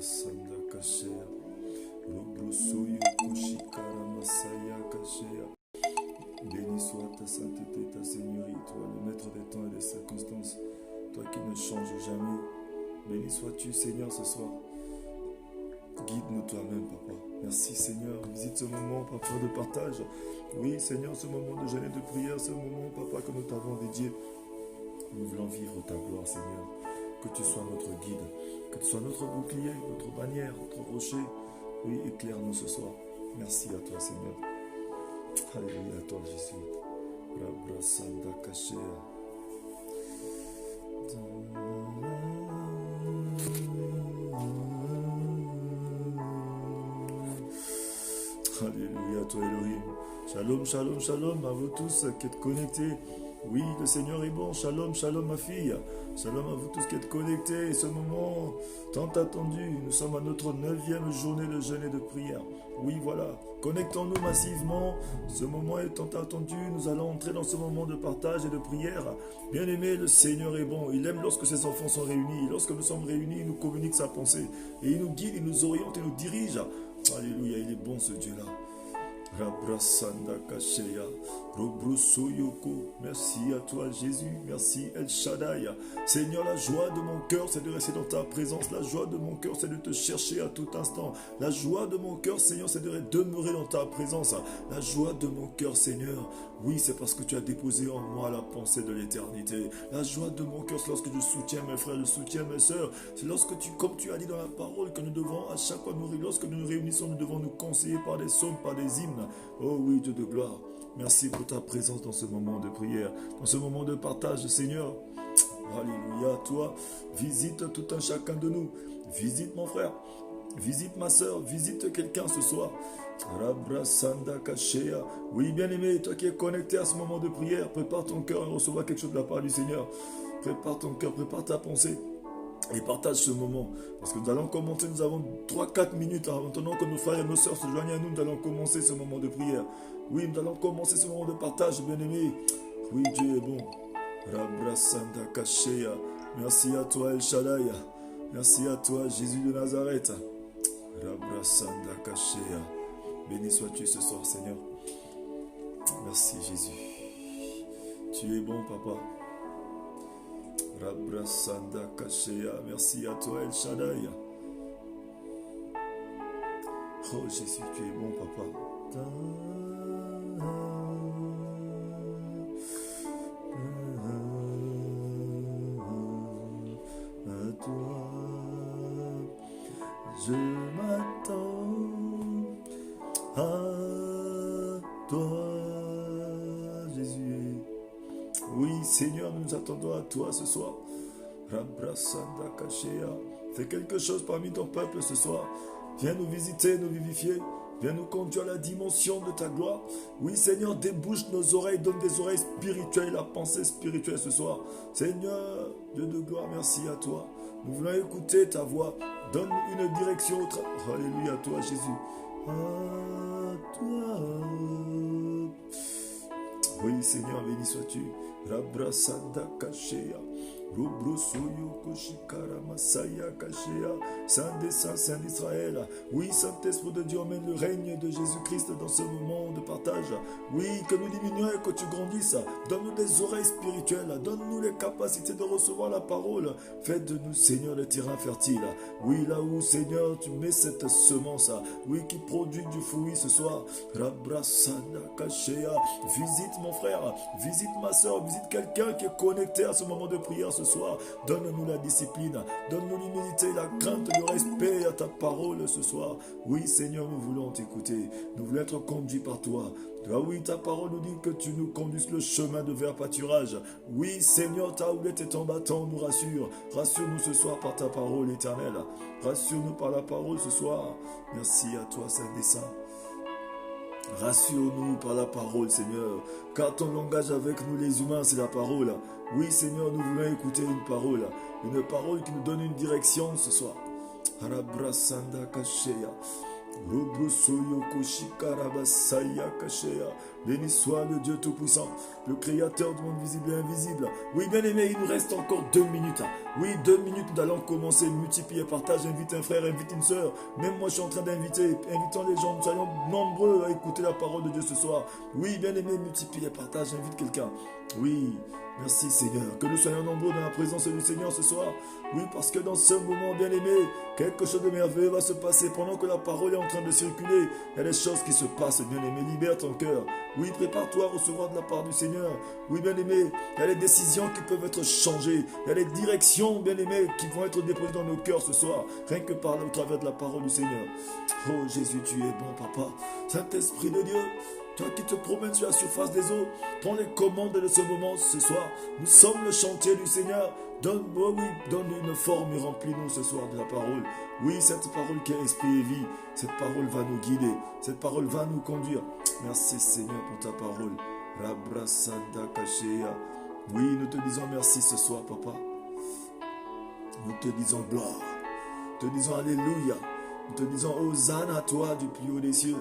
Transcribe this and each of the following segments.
Sanda Kashea, Robrosoyo Koshikara Masaya Kashea. Béni soit ta sainteté, ta seigneurie, toi le maître des temps et des circonstances, toi qui ne changes jamais. Béni sois-tu, Seigneur, ce soir. Guide-nous toi-même, Papa. Merci, Seigneur. Visite ce moment, Papa, de partage. Oui, Seigneur, ce moment de jeûne et de prière, ce moment, Papa, que nous t'avons dédié. Nous voulons vivre ta gloire, Seigneur. Que tu sois notre guide, que tu sois notre bouclier, notre bannière, notre rocher. Oui, éclaire-nous ce soir. Merci à toi, Seigneur. Alléluia à toi, Jésus. Rabrasanda Kashea. Alléluia à toi, Elohim. Shalom, shalom, shalom à vous tous qui êtes connectés. Oui, le Seigneur est bon. Shalom, shalom, ma fille. Shalom à vous tous qui êtes connectés. Ce moment tant attendu. Nous sommes à notre 9e journée de jeûne et de prière. Oui, voilà. Connectons-nous massivement. Ce moment est tant attendu. Nous allons entrer dans ce moment de partage et de prière. Bien-aimé, le Seigneur est bon. Il aime lorsque ses enfants sont réunis. Lorsque nous sommes réunis, il nous communique sa pensée. Et il nous guide, il nous oriente, il nous dirige. Alléluia, il est bon ce Dieu-là. Rabrasanda Kashea, Robrosoyoko. Merci à toi, Jésus. Merci, El Shaddai. Seigneur, la joie de mon cœur, c'est de rester dans ta présence. La joie de mon cœur, c'est de te chercher à tout instant. La joie de mon cœur, Seigneur, c'est de demeurer dans ta présence. La joie de mon cœur, Seigneur, oui, c'est parce que tu as déposé en moi la pensée de l'éternité. La joie de mon cœur, c'est lorsque je soutiens mes frères, je soutiens mes sœurs. C'est lorsque comme tu as dit dans la parole, que nous devons à chaque fois, lorsque nous nous réunissons, nous devons nous conseiller par des psaumes, par des hymnes. Oh oui, Dieu de gloire, merci pour ta présence dans ce moment de prière, dans ce moment de partage, Seigneur. Alléluia, toi, visite tout un chacun de nous. Visite mon frère, visite ma soeur, visite quelqu'un ce soir. Rabrasanda Kashea. Oui, bien-aimé, toi qui es connecté à ce moment de prière, prépare ton cœur à recevoir quelque chose de la part du Seigneur. Prépare ton cœur, prépare ta pensée. Et partage ce moment. Parce que nous allons commencer, nous avons 3-4 minutes. Maintenant que nos frères et nos sœurs se joignent à nous, nous allons commencer ce moment de prière. Oui, nous allons commencer ce moment de partage, bien-aimé. Oui, Dieu est bon. Rabrasanda Kashea. Merci à toi, El Shaddai. Merci à toi, Jésus de Nazareth. Rabrasanda Kashea. Béni sois-tu ce soir, Seigneur. Merci, Jésus. Tu es bon, Papa. Rabrasanda Kashea, merci à toi, El Shaddai. Oh Jésus, tu es bon, Papa. À toi, je m'attends. À toi, Jésus. Oui, Seigneur, nous nous attendons à toi ce soir. Rabrasanda Kashea. Fais quelque chose parmi ton peuple ce soir. Viens nous visiter, nous vivifier. Viens nous conduire à la dimension de ta gloire. Oui, Seigneur, débouche nos oreilles, donne des oreilles spirituelles, la pensée spirituelle ce soir. Seigneur, Dieu de gloire, merci à toi. Nous voulons écouter ta voix. Donne une direction au travail. Alléluia à toi, Jésus. À toi. Oui, Seigneur, béni sois-tu. Rabrasanda Kashea. Robrosoyo Koshikara Masaya Kashea. Saint des Saints, Saint d'Israël. Oui, Saint-Esprit de Dieu, emmène le règne de Jésus-Christ dans ce moment de partage. Oui, que nous diminuions et que tu grandisses. Donne-nous des oreilles spirituelles. Donne-nous les capacités de recevoir la parole. Fais de nous, Seigneur, le terrain fertile. Oui, là où, Seigneur, tu mets cette semence. Oui, qui produit du fruit ce soir. Rabrasana Kashea. Visite mon frère. Visite ma soeur. Visite quelqu'un qui est connecté à ce moment de prière ce soir. Donne-nous la discipline. Donne-nous l'humilité, la crainte, le respect à ta parole ce soir. Oui, Seigneur, nous voulons t'écouter. Nous voulons être conduits par toi. Ah oui, ta parole nous dit que tu nous conduis le chemin de vers pâturage. Oui, Seigneur, ta houlette et ton bâton nous rassurent. Rassure-nous ce soir par ta parole éternelle. Rassure-nous par la parole ce soir. Merci à toi, Saint des Saints. Rassure-nous par la parole, Seigneur, car ton langage avec nous les humains, c'est la parole. Oui, Seigneur, nous voulons écouter une parole qui nous donne une direction ce soir. Arabrasanda Kashea. Robrosoyo Koshikara Basaya Kashea. Béni soit le Dieu Tout-Puissant, le Créateur du monde visible et invisible. Oui, bien-aimé, il nous reste encore 2 minutes. Oui, 2 minutes, nous allons commencer, multiplier, partage, invite un frère, invite une soeur. Même moi, je suis en train d'inviter, invitons les gens, nous soyons nombreux à écouter la parole de Dieu ce soir. Oui, bien-aimé, multiplie, partage, invite quelqu'un. Oui, merci Seigneur, que nous soyons nombreux dans la présence du Seigneur ce soir. Oui, parce que dans ce moment, bien-aimé, quelque chose de merveilleux va se passer pendant que la parole est en train de circuler. Il y a des choses qui se passent, bien-aimé, libère ton cœur. Oui, prépare-toi à recevoir de la part du Seigneur. Oui, bien-aimé, il y a des décisions qui peuvent être changées. Il y a des directions, bien-aimé, qui vont être déposées dans nos cœurs ce soir, rien que par au travers de la parole du Seigneur. Oh Jésus, tu es bon, Papa. Saint-Esprit de Dieu, toi qui te promènes sur la surface des eaux, prends les commandes de ce moment ce soir. Nous sommes le chantier du Seigneur. Donne une forme et remplis-nous ce soir de la parole. Oui, cette parole qui est esprit et vie, cette parole va nous guider, cette parole va nous conduire. Merci Seigneur pour ta parole. Rabrasanda Kashea. Oui, nous te disons merci ce soir, Papa. Nous te disons gloire. Nous te disons alléluia. Nous te disons Hosanna à toi du plus haut des cieux.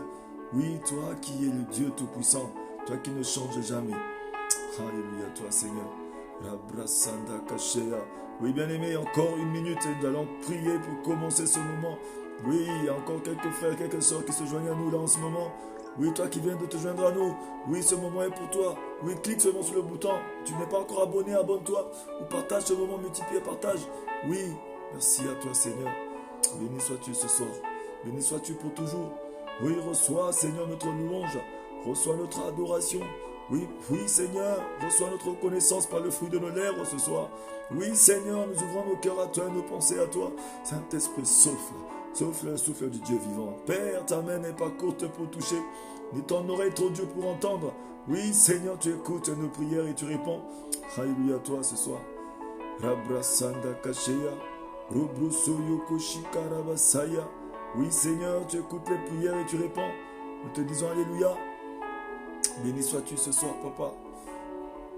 Oui, toi qui es le Dieu Tout-Puissant, toi qui ne changes jamais. Alléluia, toi Seigneur. Rabrasanda Kashea. Oui, bien-aimé, encore 1 minute et nous allons prier pour commencer ce moment. Oui, il y a encore quelques frères, quelques soeurs qui se joignent à nous là en ce moment. Oui, toi qui viens de te joindre à nous. Oui, ce moment est pour toi. Oui, clique seulement sur le bouton. Tu n'es pas encore abonné, abonne-toi. Ou partage ce moment, multiplie et partage. Oui, merci à toi Seigneur. Béni sois-tu ce soir. Béni sois-tu pour toujours. Oui, reçois Seigneur notre louange. Reçois notre adoration. Oui, Seigneur, reçois notre reconnaissance par le fruit de nos lèvres ce soir. Oui Seigneur, nous ouvrons nos cœurs à toi et nos pensées à toi. Saint-Esprit, souffle le souffle du Dieu vivant. Père, ta main n'est pas courte pour toucher, ni ton oreille trop dure pour entendre. Oui Seigneur, tu écoutes nos prières et tu réponds. Alléluia à toi ce soir. Rabrasanda Kashea, Robruso Yokoshikarabasaya. Oui Seigneur, tu écoutes les prières et tu réponds. Nous te disons Alléluia. Béni sois-tu ce soir, Papa.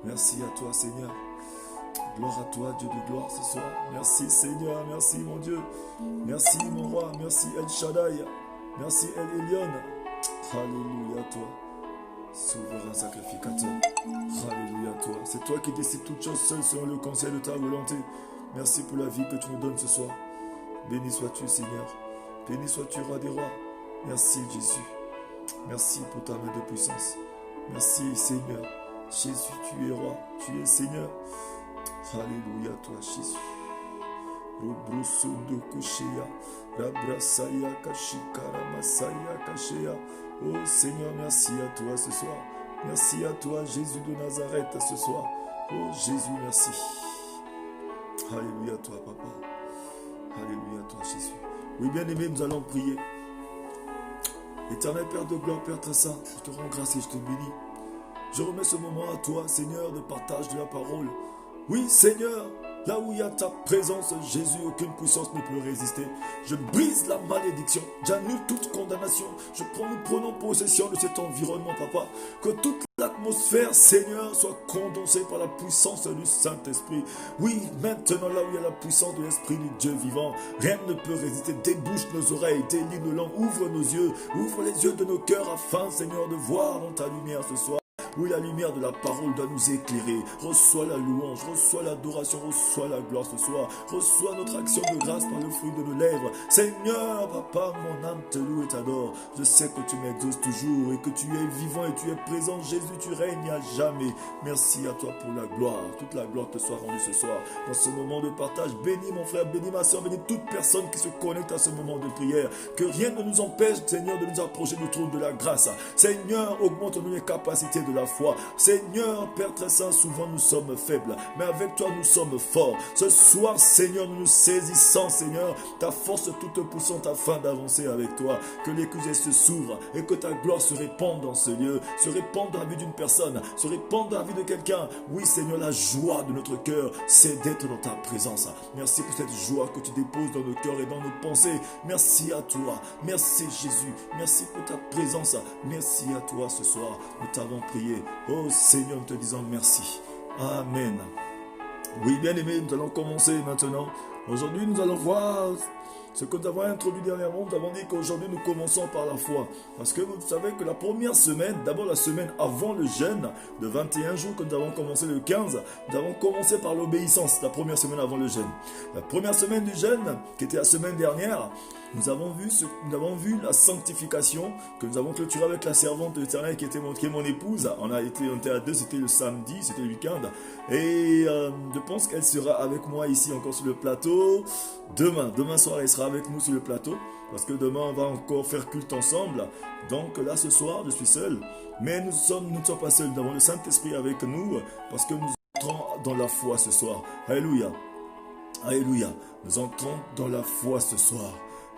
Merci à toi, Seigneur. Gloire à toi, Dieu de gloire, ce soir. Merci, Seigneur. Merci, mon Dieu. Merci, mon roi. Merci, El Shaddai. Merci, El Elyon. Alléluia à toi. Souverain sacrificateur. Alléluia à toi. C'est toi qui décides toutes choses seul selon le conseil de ta volonté. Merci pour la vie que tu nous donnes ce soir. Béni sois-tu, Seigneur. Béni sois-tu, roi des rois. Merci, Jésus. Merci pour ta main de puissance. Merci Seigneur. Jésus, tu es roi, tu es Seigneur. Alléluia toi Jésus. Robrusundo Kushea, Rabrasaya Kashikara Masaya Kashea. Oh Seigneur, merci à toi ce soir. Merci à toi Jésus de Nazareth ce soir. Oh Jésus, merci. Alléluia toi Papa. Alléluia toi Jésus. Oui bien-aimé, nous allons prier. Éternel Père de gloire, Père très saint, je te rends grâce et je te bénis. Je remets ce moment à toi, Seigneur, de partage de la parole. Oui, Seigneur, là où il y a ta présence, Jésus, aucune puissance ne peut résister. Je brise la malédiction, j'annule toute condamnation. Nous prenons possession de cet environnement, Papa. Que toute l'atmosphère, Seigneur, soit condensée par la puissance du Saint-Esprit. Oui, maintenant, là où il y a la puissance de l'Esprit du Dieu vivant, rien ne peut résister. Débouche nos oreilles, délie nos langues, ouvre nos yeux, ouvre les yeux de nos cœurs afin, Seigneur, de voir dans ta lumière ce soir. Oui, la lumière de la parole doit nous éclairer. Reçois la louange, reçois l'adoration, reçois la gloire ce soir. Reçois notre action de grâce par le fruit de nos lèvres. Seigneur, Papa, mon âme te loue et t'adore. Je sais que tu m'exauces toujours et que tu es vivant et tu es présent. Jésus, tu règnes à jamais. Merci à toi pour la gloire. Toute la gloire te soit rendue ce soir. Dans ce moment de partage, bénis mon frère, bénis ma soeur, bénis toute personne qui se connecte à ce moment de prière. Que rien ne nous empêche, Seigneur, de nous approcher du trône de la grâce. Seigneur, augmente-nous les capacités de la foi. Seigneur, Père très saint, souvent nous sommes faibles, mais avec toi nous sommes forts. Ce soir, Seigneur, nous nous saisissons, Seigneur, ta force toute puissante afin d'avancer avec toi. Que les cusets se s'ouvrent et que ta gloire se répande dans ce lieu, se répande dans la vie d'une personne, se répande dans la vie de quelqu'un. Oui, Seigneur, la joie de notre cœur, c'est d'être dans ta présence. Merci pour cette joie que tu déposes dans nos cœurs et dans nos pensées. Merci à toi. Merci Jésus. Merci pour ta présence. Merci à toi ce soir. Nous t'avons prié. Oh Seigneur, nous te disons merci. Amen. Oui, bien-aimés, nous allons commencer maintenant. Aujourd'hui, nous allons voir Ce que nous avons introduit dernièrement, nous avons dit qu'aujourd'hui nous commençons par la foi. Parce que vous savez que la première semaine, d'abord la semaine avant le jeûne de 21 jours que nous avons commencé le 15, nous avons commencé par l'obéissance, la première semaine avant le jeûne. La première semaine du jeûne, qui était la semaine dernière, nous avons vu la sanctification que nous avons clôturée avec la servante de l'Éternel qui est mon épouse. On était à deux, c'était le samedi, c'était le week-end. Et je pense qu'elle sera avec moi ici encore sur le plateau. Demain soir, elle sera avec nous sur le plateau. Parce que demain, on va encore faire culte ensemble. Donc là, ce soir, je suis seul. Mais nous ne sommes pas seuls. Nous avons le Saint-Esprit avec nous. Parce que nous entrons dans la foi ce soir. Alléluia. Alléluia. Nous entrons dans la foi ce soir.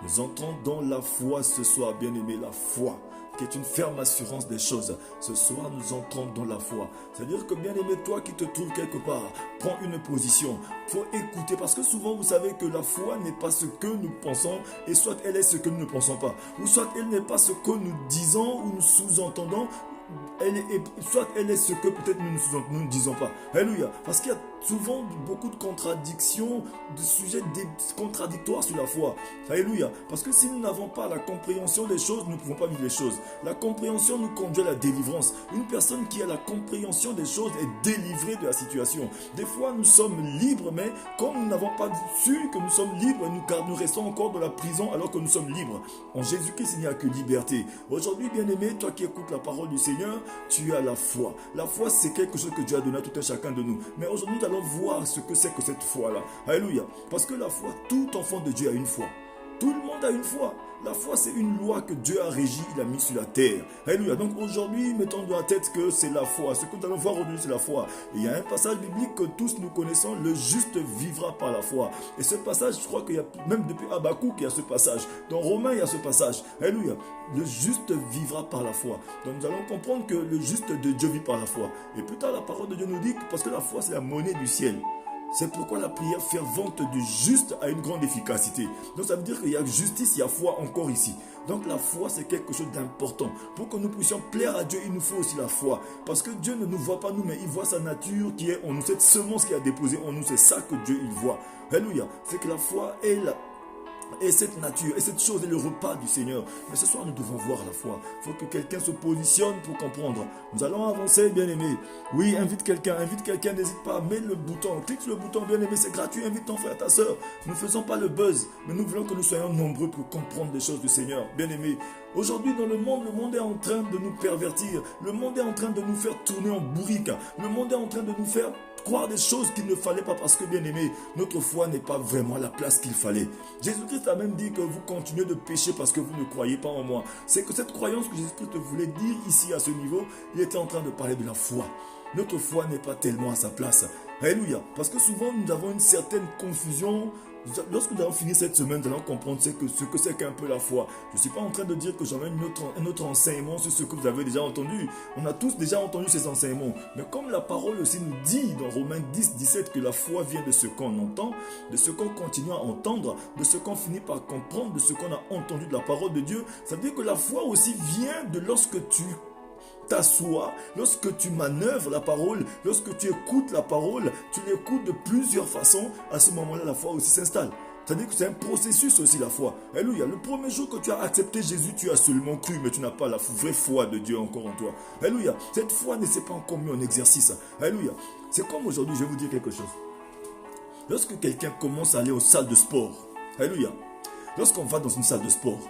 Nous entrons dans la foi ce soir, bien-aimés, la foi, qui est une ferme assurance des choses. Ce soir, nous entrons dans la foi. C'est-à-dire que, bien-aimé, toi qui te trouves quelque part, prends une position. Il faut écouter, parce que souvent, vous savez que la foi n'est pas ce que nous pensons, et soit elle est ce que nous ne pensons pas, ou soit elle n'est pas ce que nous disons ou nous sous-entendons, soit elle est ce que peut-être nous ne disons pas. Alléluia. Parce qu'il y a souvent beaucoup de contradictions, de sujets contradictoires sur la foi. Alléluia. Parce que si nous n'avons pas la compréhension des choses, nous ne pouvons pas vivre les choses. La compréhension nous conduit à la délivrance. Une personne qui a la compréhension des choses est délivrée de la situation. Des fois, nous sommes libres, mais comme nous n'avons pas su que nous sommes libres, nous restons encore dans la prison alors que nous sommes libres. En Jésus-Christ, il n'y a que liberté. Aujourd'hui, bien-aimé, toi qui écoutes la parole du Seigneur, tu as la foi. La foi, c'est quelque chose que Dieu a donné à tout un chacun de nous. Mais aujourd'hui, nous allons voir ce que c'est que cette foi-là. Alléluia. Parce que la foi, tout enfant de Dieu a une foi. Tout le monde a une foi. La foi, c'est une loi que Dieu a régie, il a mis sur la terre. Alléluia. Donc aujourd'hui, mettons dans la tête que c'est la foi. Ce que nous allons voir aujourd'hui, c'est la foi. Et il y a un passage biblique que tous nous connaissons, le juste vivra par la foi. Et ce passage, je crois qu'il y a, même depuis Habakkuk, il y a ce passage. Dans Romains, il y a ce passage. Alléluia. Le juste vivra par la foi. Donc nous allons comprendre que le juste de Dieu vit par la foi. Et plus tard, la parole de Dieu nous dit que parce que la foi, c'est la monnaie du ciel. C'est pourquoi la prière fervente du juste a une grande efficacité. Donc ça veut dire qu'il y a justice, il y a foi encore ici. Donc la foi, c'est quelque chose d'important. Pour que nous puissions plaire à Dieu, il nous faut aussi la foi. Parce que Dieu ne nous voit pas nous, mais il voit sa nature qui est en nous. Cette semence qui a déposé en nous, c'est ça que Dieu il voit. Alléluia. C'est que la foi est là. Et cette nature, et cette chose est le repas du Seigneur. Mais ce soir, nous devons voir la foi. Il faut que quelqu'un se positionne pour comprendre. Nous allons avancer, bien-aimé. Oui, invite quelqu'un, n'hésite pas. Mets le bouton, clique sur le bouton, bien-aimé, c'est gratuit. Invite ton frère, ta soeur. Nous ne faisons pas le buzz, mais nous voulons que nous soyons nombreux pour comprendre les choses du Seigneur. Bien-aimé, aujourd'hui, dans le monde est en train de nous pervertir. Le monde est en train de nous faire tourner en bourrique. Le monde est en train de nous faire croire des choses qu'il ne fallait pas parce que, bien aimé, notre foi n'est pas vraiment à la place qu'il fallait. Jésus-Christ a même dit que vous continuez de pécher parce que vous ne croyez pas en moi. C'est que cette croyance que Jésus-Christ voulait dire ici à ce niveau, il était en train de parler de la foi. Notre foi n'est pas tellement à sa place. Alléluia. Parce que souvent, nous avons une certaine confusion. Lorsque nous allons finir cette semaine, nous allons comprendre ce que c'est qu'un peu la foi. Je ne suis pas en train de dire que j'avais un autre enseignement sur ce que vous avez déjà entendu. On a tous déjà entendu ces enseignements. Mais comme la parole aussi nous dit dans Romains 10, 17 que la foi vient de ce qu'on entend, de ce qu'on continue à entendre, de ce qu'on finit par comprendre, de ce qu'on a entendu de la parole de Dieu, ça veut dire que la foi aussi vient de lorsque tu t'assois, lorsque tu manœuvres la parole, lorsque tu écoutes la parole, tu l'écoutes de plusieurs façons, à ce moment-là, la foi aussi s'installe. C'est-à-dire que c'est un processus aussi, la foi. Alléluia. Le premier jour que tu as accepté Jésus, tu as seulement cru, mais tu n'as pas la vraie foi de Dieu encore en toi. Alléluia. Cette foi ne s'est pas encore mise en exercice. Alléluia. C'est comme aujourd'hui, je vais vous dire quelque chose. Lorsque quelqu'un commence à aller aux salles de sport, alléluia. Lorsqu'on va dans une salle de sport,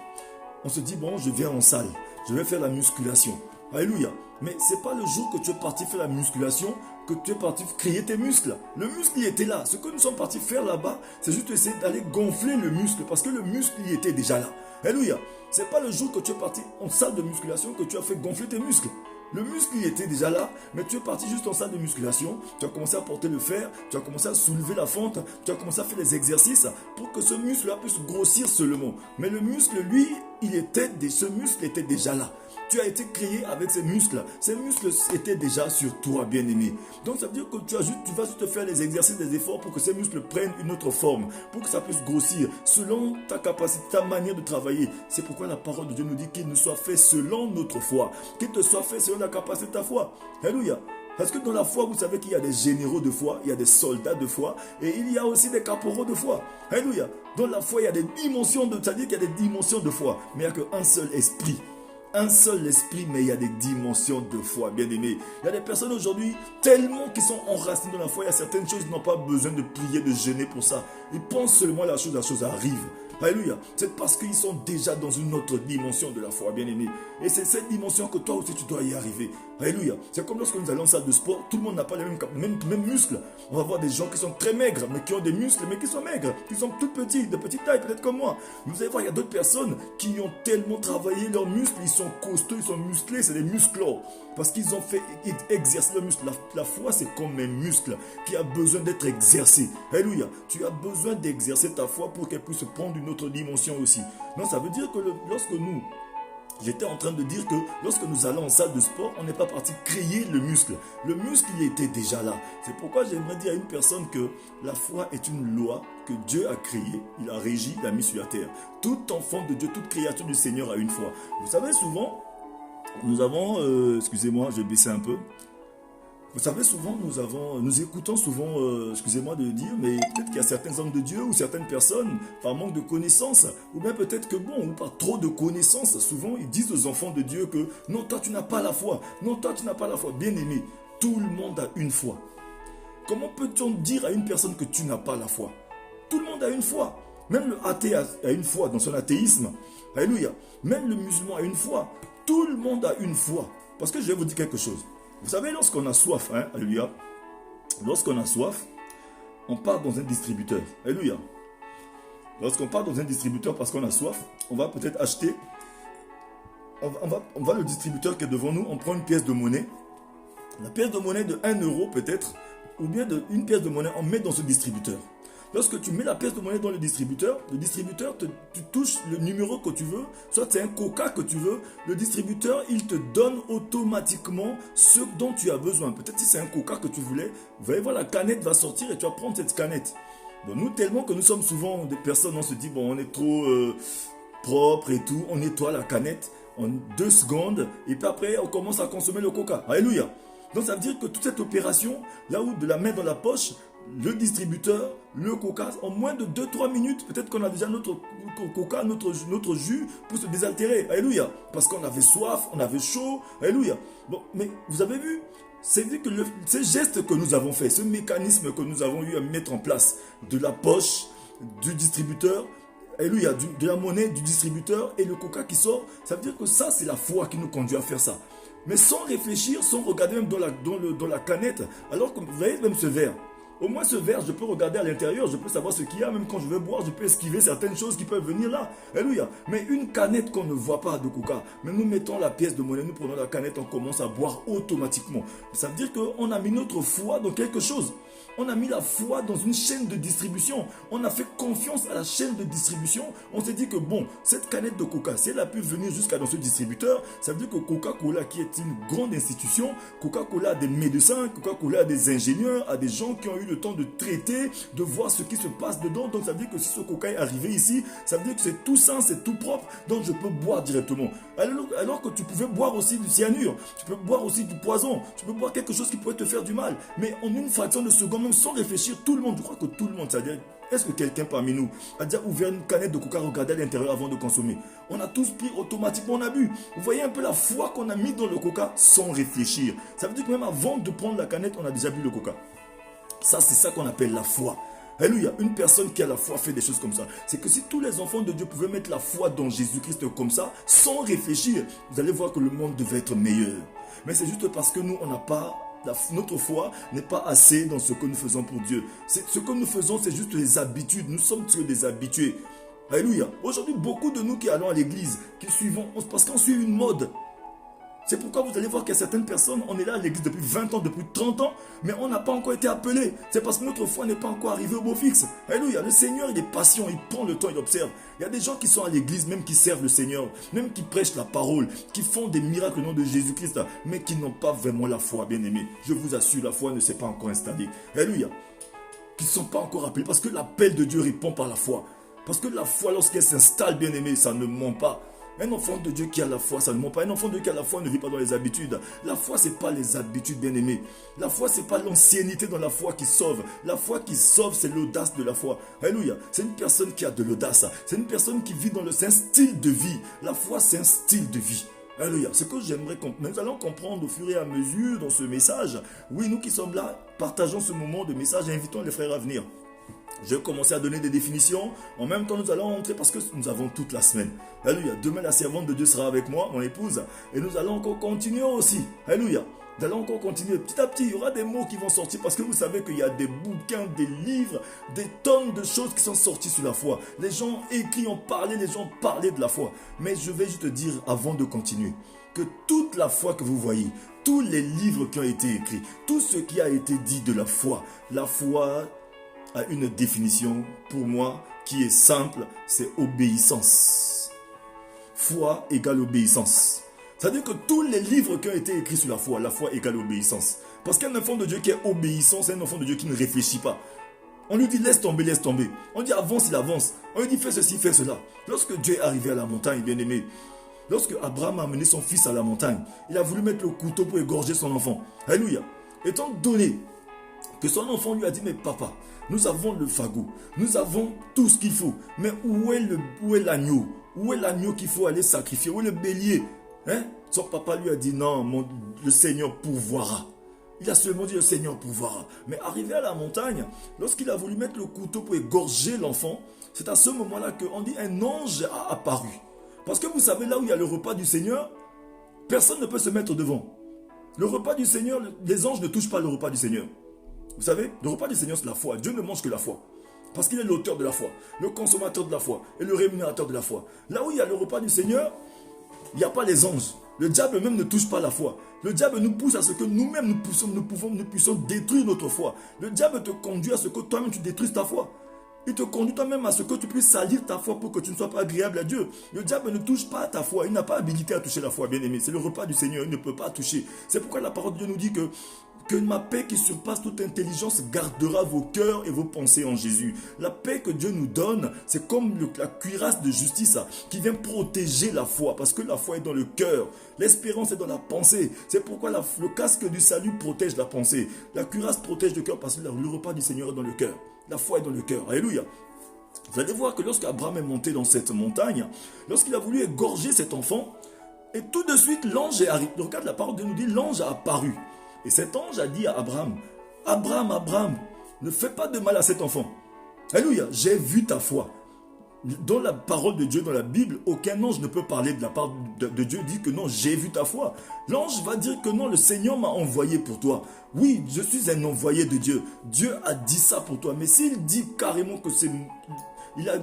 on se dit, bon, je viens en salle, je vais faire la musculation. Alléluia. Mais ce n'est pas le jour que tu es parti faire la musculation que tu es parti créer tes muscles. Le muscle, il était là. Ce que nous sommes partis faire là-bas, c'est juste essayer d'aller gonfler le muscle parce que le muscle, il était déjà là. Alléluia. Ce n'est pas le jour que tu es parti en salle de musculation que tu as fait gonfler tes muscles. Le muscle, il était déjà là, mais tu es parti juste en salle de musculation, tu as commencé à porter le fer, tu as commencé à soulever la fente, tu as commencé à faire les exercices pour que ce muscle-là puisse grossir seulement. Mais le muscle, lui, ce muscle était déjà là. Tu as été créé avec ces muscles. Ces muscles étaient déjà sur toi, bien-aimé. Donc ça veut dire que tu vas juste faire les exercices, les efforts pour que ces muscles prennent une autre forme, pour que ça puisse grossir selon ta capacité, ta manière de travailler. C'est pourquoi la parole de Dieu nous dit qu'il nous soit fait selon notre foi, qu'il te soit fait selon la capacité de ta foi. Alléluia. Parce que dans la foi, vous savez qu'il y a des généraux de foi, il y a des soldats de foi, et il y a aussi des caporaux de foi. Alléluia. Dans la foi, il y a des dimensions de, c'est-à-dire qu'il y a des dimensions de foi, mais il n'y a qu'un seul esprit. Un seul esprit, mais il y a des dimensions de foi, bien aimé. Il y a des personnes aujourd'hui tellement qui sont enracinées dans la foi, il y a certaines choses qui n'ont pas besoin de prier, de jeûner pour ça. Ils pensent seulement à la chose arrive. Alléluia. C'est parce qu'ils sont déjà dans une autre dimension de la foi, bien aimé. Et c'est cette dimension que toi aussi tu dois y arriver. Alléluia. C'est comme lorsque nous allons en salle de sport, tout le monde n'a pas les mêmes muscles. On va voir des gens qui sont très maigres, mais qui ont des muscles, mais qui sont maigres, qui sont tout petits, de petite taille, peut-être comme moi. Vous allez voir, il y a d'autres personnes qui ont tellement travaillé leurs muscles, ils sont costauds, ils sont musclés, c'est des musclors. Parce qu'ils ont fait exercer leurs muscles. La foi, c'est comme un muscle qui a besoin d'être exercé. Alléluia. Tu as besoin d'exercer ta foi pour qu'elle puisse prendre une autre dimension aussi. Non, ça veut dire que lorsque nous... J'étais en train de dire que lorsque nous allons en salle de sport, on n'est pas parti créer le muscle. Le muscle, il était déjà là. C'est pourquoi j'aimerais dire à une personne que la foi est une loi que Dieu a créée, il a régi, il a mis sur la terre. Tout enfant de Dieu, toute créature du Seigneur a une foi. Vous savez, souvent, nous avons... excusez-moi, je vais baisser un peu. Vous savez, souvent, nous écoutons souvent, excusez-moi de le dire, mais peut-être qu'il y a certains hommes de Dieu ou certaines personnes, par manque de connaissances, ou bien peut-être que ou par trop de connaissances, souvent, ils disent aux enfants de Dieu que non, toi, tu n'as pas la foi. Non, toi, tu n'as pas la foi. Bien aimé, tout le monde a une foi. Comment peut-on dire à une personne que tu n'as pas la foi? Tout le monde a une foi. Même le athée a une foi dans son athéisme. Alléluia. Même le musulman a une foi. Tout le monde a une foi. Parce que je vais vous dire quelque chose. Vous savez, lorsqu'on a soif, alléluia, lorsqu'on a soif, on part dans un distributeur. Alléluia. Lorsqu'on part dans un distributeur parce qu'on a soif, on va peut-être acheter, on va le distributeur qui est devant nous, on prend une pièce de monnaie, la pièce de monnaie de 1 euro peut-être, ou bien une pièce de monnaie, on met dans ce distributeur. Lorsque tu mets la pièce de monnaie dans le distributeur tu touches le numéro que tu veux, soit c'est un coca que tu veux, le distributeur, il te donne automatiquement ce dont tu as besoin. Peut-être si c'est un coca que tu voulais, vous allez voir, la canette va sortir et tu vas prendre cette canette. Bon, nous, tellement que nous sommes souvent des personnes, on se dit, bon, on est trop propre et tout, on nettoie la canette en 2 secondes, et puis après, on commence à consommer le coca. Alléluia. Donc, ça veut dire que toute cette opération, là où de la main dans la poche, le distributeur, le coca, en moins de 2-3 minutes, peut-être qu'on a déjà notre coca, notre jus pour se désaltérer. Alléluia. Parce qu'on avait soif, on avait chaud. Alléluia. Bon, mais vous avez vu, c'est vu que ces gestes que nous avons fait, ce mécanisme que nous avons eu à mettre en place, de la poche, du distributeur, alléluia, de la monnaie du distributeur et le coca qui sort, ça veut dire que ça, c'est la foi qui nous conduit à faire ça. Mais sans réfléchir, sans regarder même dans la canette, alors que vous voyez même ce verre. Au moins ce verre, je peux regarder à l'intérieur, je peux savoir ce qu'il y a, même quand je veux boire, je peux esquiver certaines choses qui peuvent venir là. Alléluia. Mais une canette qu'on ne voit pas de coca, mais nous mettons la pièce de monnaie, nous prenons la canette, on commence à boire automatiquement. Ça veut dire qu'on a mis notre foi dans quelque chose. On a mis la foi dans une chaîne de distribution. On a fait confiance à la chaîne de distribution. On s'est dit que bon, cette canette de coca, si elle a pu venir jusqu'à dans ce distributeur, ça veut dire que Coca-Cola, qui est une grande institution, Coca-Cola a des médecins, Coca-Cola a des ingénieurs, a des gens qui ont eu le temps de traiter, de voir ce qui se passe dedans. Donc ça veut dire que si ce coca est arrivé ici, ça veut dire que c'est tout sain, c'est tout propre. Donc je peux boire directement. Alors que tu pouvais boire aussi du cyanure, tu peux boire aussi du poison, tu peux boire quelque chose qui pourrait te faire du mal. Mais en une fraction de seconde, sans réfléchir, tout le monde, je crois que tout le monde, c'est-à-dire, est-ce que quelqu'un parmi nous a déjà ouvert une canette de coca, regardé à l'intérieur avant de consommer? On a tous pris automatiquement, on a bu. Vous voyez un peu la foi qu'on a mis dans le coca sans réfléchir. Ça veut dire que même avant de prendre la canette, on a déjà bu le coca. Ça, c'est ça qu'on appelle la foi. Alléluia. Une personne qui a la foi fait des choses comme ça. C'est que si tous les enfants de Dieu pouvaient mettre la foi dans Jésus-Christ comme ça, sans réfléchir, vous allez voir que le monde devait être meilleur. Mais c'est juste parce que nous, on n'a pas... Notre foi n'est pas assez dans ce que nous faisons pour Dieu. Ce que nous faisons, c'est juste les habitudes. Nous sommes des habitués. Alléluia. Aujourd'hui, beaucoup de nous qui allons à l'église, qui suivons, parce qu'on suit une mode. C'est pourquoi vous allez voir qu'il y a certaines personnes, on est là à l'église depuis 20 ans, depuis 30 ans, mais on n'a pas encore été appelé. C'est parce que notre foi n'est pas encore arrivée au beau fixe. Alléluia. Le Seigneur, il est patient, il prend le temps, il observe. Il y a des gens qui sont à l'église, même qui servent le Seigneur, même qui prêchent la parole, qui font des miracles au nom de Jésus-Christ, mais qui n'ont pas vraiment la foi, bien aimé. Je vous assure, la foi ne s'est pas encore installée. Alléluia. Qui ne sont pas encore appelés, parce que l'appel de Dieu répond par la foi. Parce que la foi, lorsqu'elle s'installe, bien aimé, ça ne ment pas. Un enfant de Dieu qui a la foi, ça ne ment pas. Un enfant de Dieu qui a la foi ne vit pas dans les habitudes. La foi, ce n'est pas les habitudes, bien-aimés. La foi, ce n'est pas l'ancienneté dans la foi qui sauve. La foi qui sauve, c'est l'audace de la foi. Alléluia. C'est une personne qui a de l'audace. C'est une personne qui vit c'est un style de vie. La foi, c'est un style de vie. Alléluia. Ce que j'aimerais comprendre, nous allons comprendre au fur et à mesure dans ce message. Oui, nous qui sommes là, partageons ce moment de message et invitons les frères à venir. Je vais commencer à donner des définitions. En même temps, nous allons entrer parce que nous avons toute la semaine. Alléluia. Demain, la servante de Dieu sera avec moi, mon épouse. Et nous allons encore continuer aussi. Alléluia. Nous allons encore continuer. Petit à petit, il y aura des mots qui vont sortir parce que vous savez qu'il y a des bouquins, des livres, des tonnes de choses qui sont sorties sur la foi. Les gens écrits ont parlé, les gens ont parlé de la foi. Mais je vais juste te dire, avant de continuer, que toute la foi que vous voyez, tous les livres qui ont été écrits, tout ce qui a été dit de la foi a une définition pour moi qui est simple, c'est obéissance. Foi égale obéissance. C'est-à-dire que tous les livres qui ont été écrits sur la foi égale obéissance. Parce qu'un enfant de Dieu qui est obéissant, c'est un enfant de Dieu qui ne réfléchit pas. On lui dit laisse tomber, laisse tomber. On dit avance, il avance. On lui dit fais ceci, fais cela. Lorsque Dieu est arrivé à la montagne, bien aimé, lorsque Abraham a amené son fils à la montagne, il a voulu mettre le couteau pour égorger son enfant. Alléluia. Étant donné que son enfant lui a dit, mais papa, nous avons le fagot, nous avons tout ce qu'il faut. Mais où est l'agneau? Où est l'agneau qu'il faut aller sacrifier? Où est le bélier? Son papa lui a dit, non, le Seigneur pourvoira. Il a seulement dit, le Seigneur pourvoira. Mais arrivé à la montagne, lorsqu'il a voulu mettre le couteau pour égorger l'enfant, c'est à ce moment-là qu'on dit, un ange a apparu. Parce que vous savez, là où il y a le repas du Seigneur, personne ne peut se mettre devant. Le repas du Seigneur, les anges ne touchent pas le repas du Seigneur. Vous savez, le repas du Seigneur, c'est la foi. Dieu ne mange que la foi. Parce qu'il est l'auteur de la foi, le consommateur de la foi et le rémunérateur de la foi. Là où il y a le repas du Seigneur, il n'y a pas les anges. Le diable même ne touche pas la foi. Le diable nous pousse à ce que nous-mêmes nous puissions détruire notre foi. Le diable te conduit à ce que toi-même tu détruises ta foi. Il te conduit toi-même à ce que tu puisses salir ta foi pour que tu ne sois pas agréable à Dieu. Le diable ne touche pas à ta foi. Il n'a pas habilité à toucher la foi, bien aimé. C'est le repas du Seigneur. Il ne peut pas toucher. C'est pourquoi la parole de Dieu nous dit que ma paix qui surpasse toute intelligence gardera vos cœurs et vos pensées en Jésus. La paix que Dieu nous donne, c'est comme la cuirasse de justice qui vient protéger la foi. Parce que la foi est dans le cœur. L'espérance est dans la pensée. C'est pourquoi le casque du salut protège la pensée. La cuirasse protège le cœur parce que le repas du Seigneur est dans le cœur. La foi est dans le cœur. Alléluia. Vous allez voir que lorsque Abraham est monté dans cette montagne, lorsqu'il a voulu égorger cet enfant, et tout de suite l'ange est arrivé. Regarde, la parole de Dieu nous dit, l'ange a apparu. Et cet ange a dit à Abraham, Abraham, Abraham, ne fais pas de mal à cet enfant. Alléluia, j'ai vu ta foi. Dans la parole de Dieu, dans la Bible, aucun ange ne peut parler de la part de Dieu, dit que non, j'ai vu ta foi. L'ange va dire que non, le Seigneur m'a envoyé pour toi. Oui, je suis un envoyé de Dieu. Dieu a dit ça pour toi. Mais s'il dit carrément que c'est...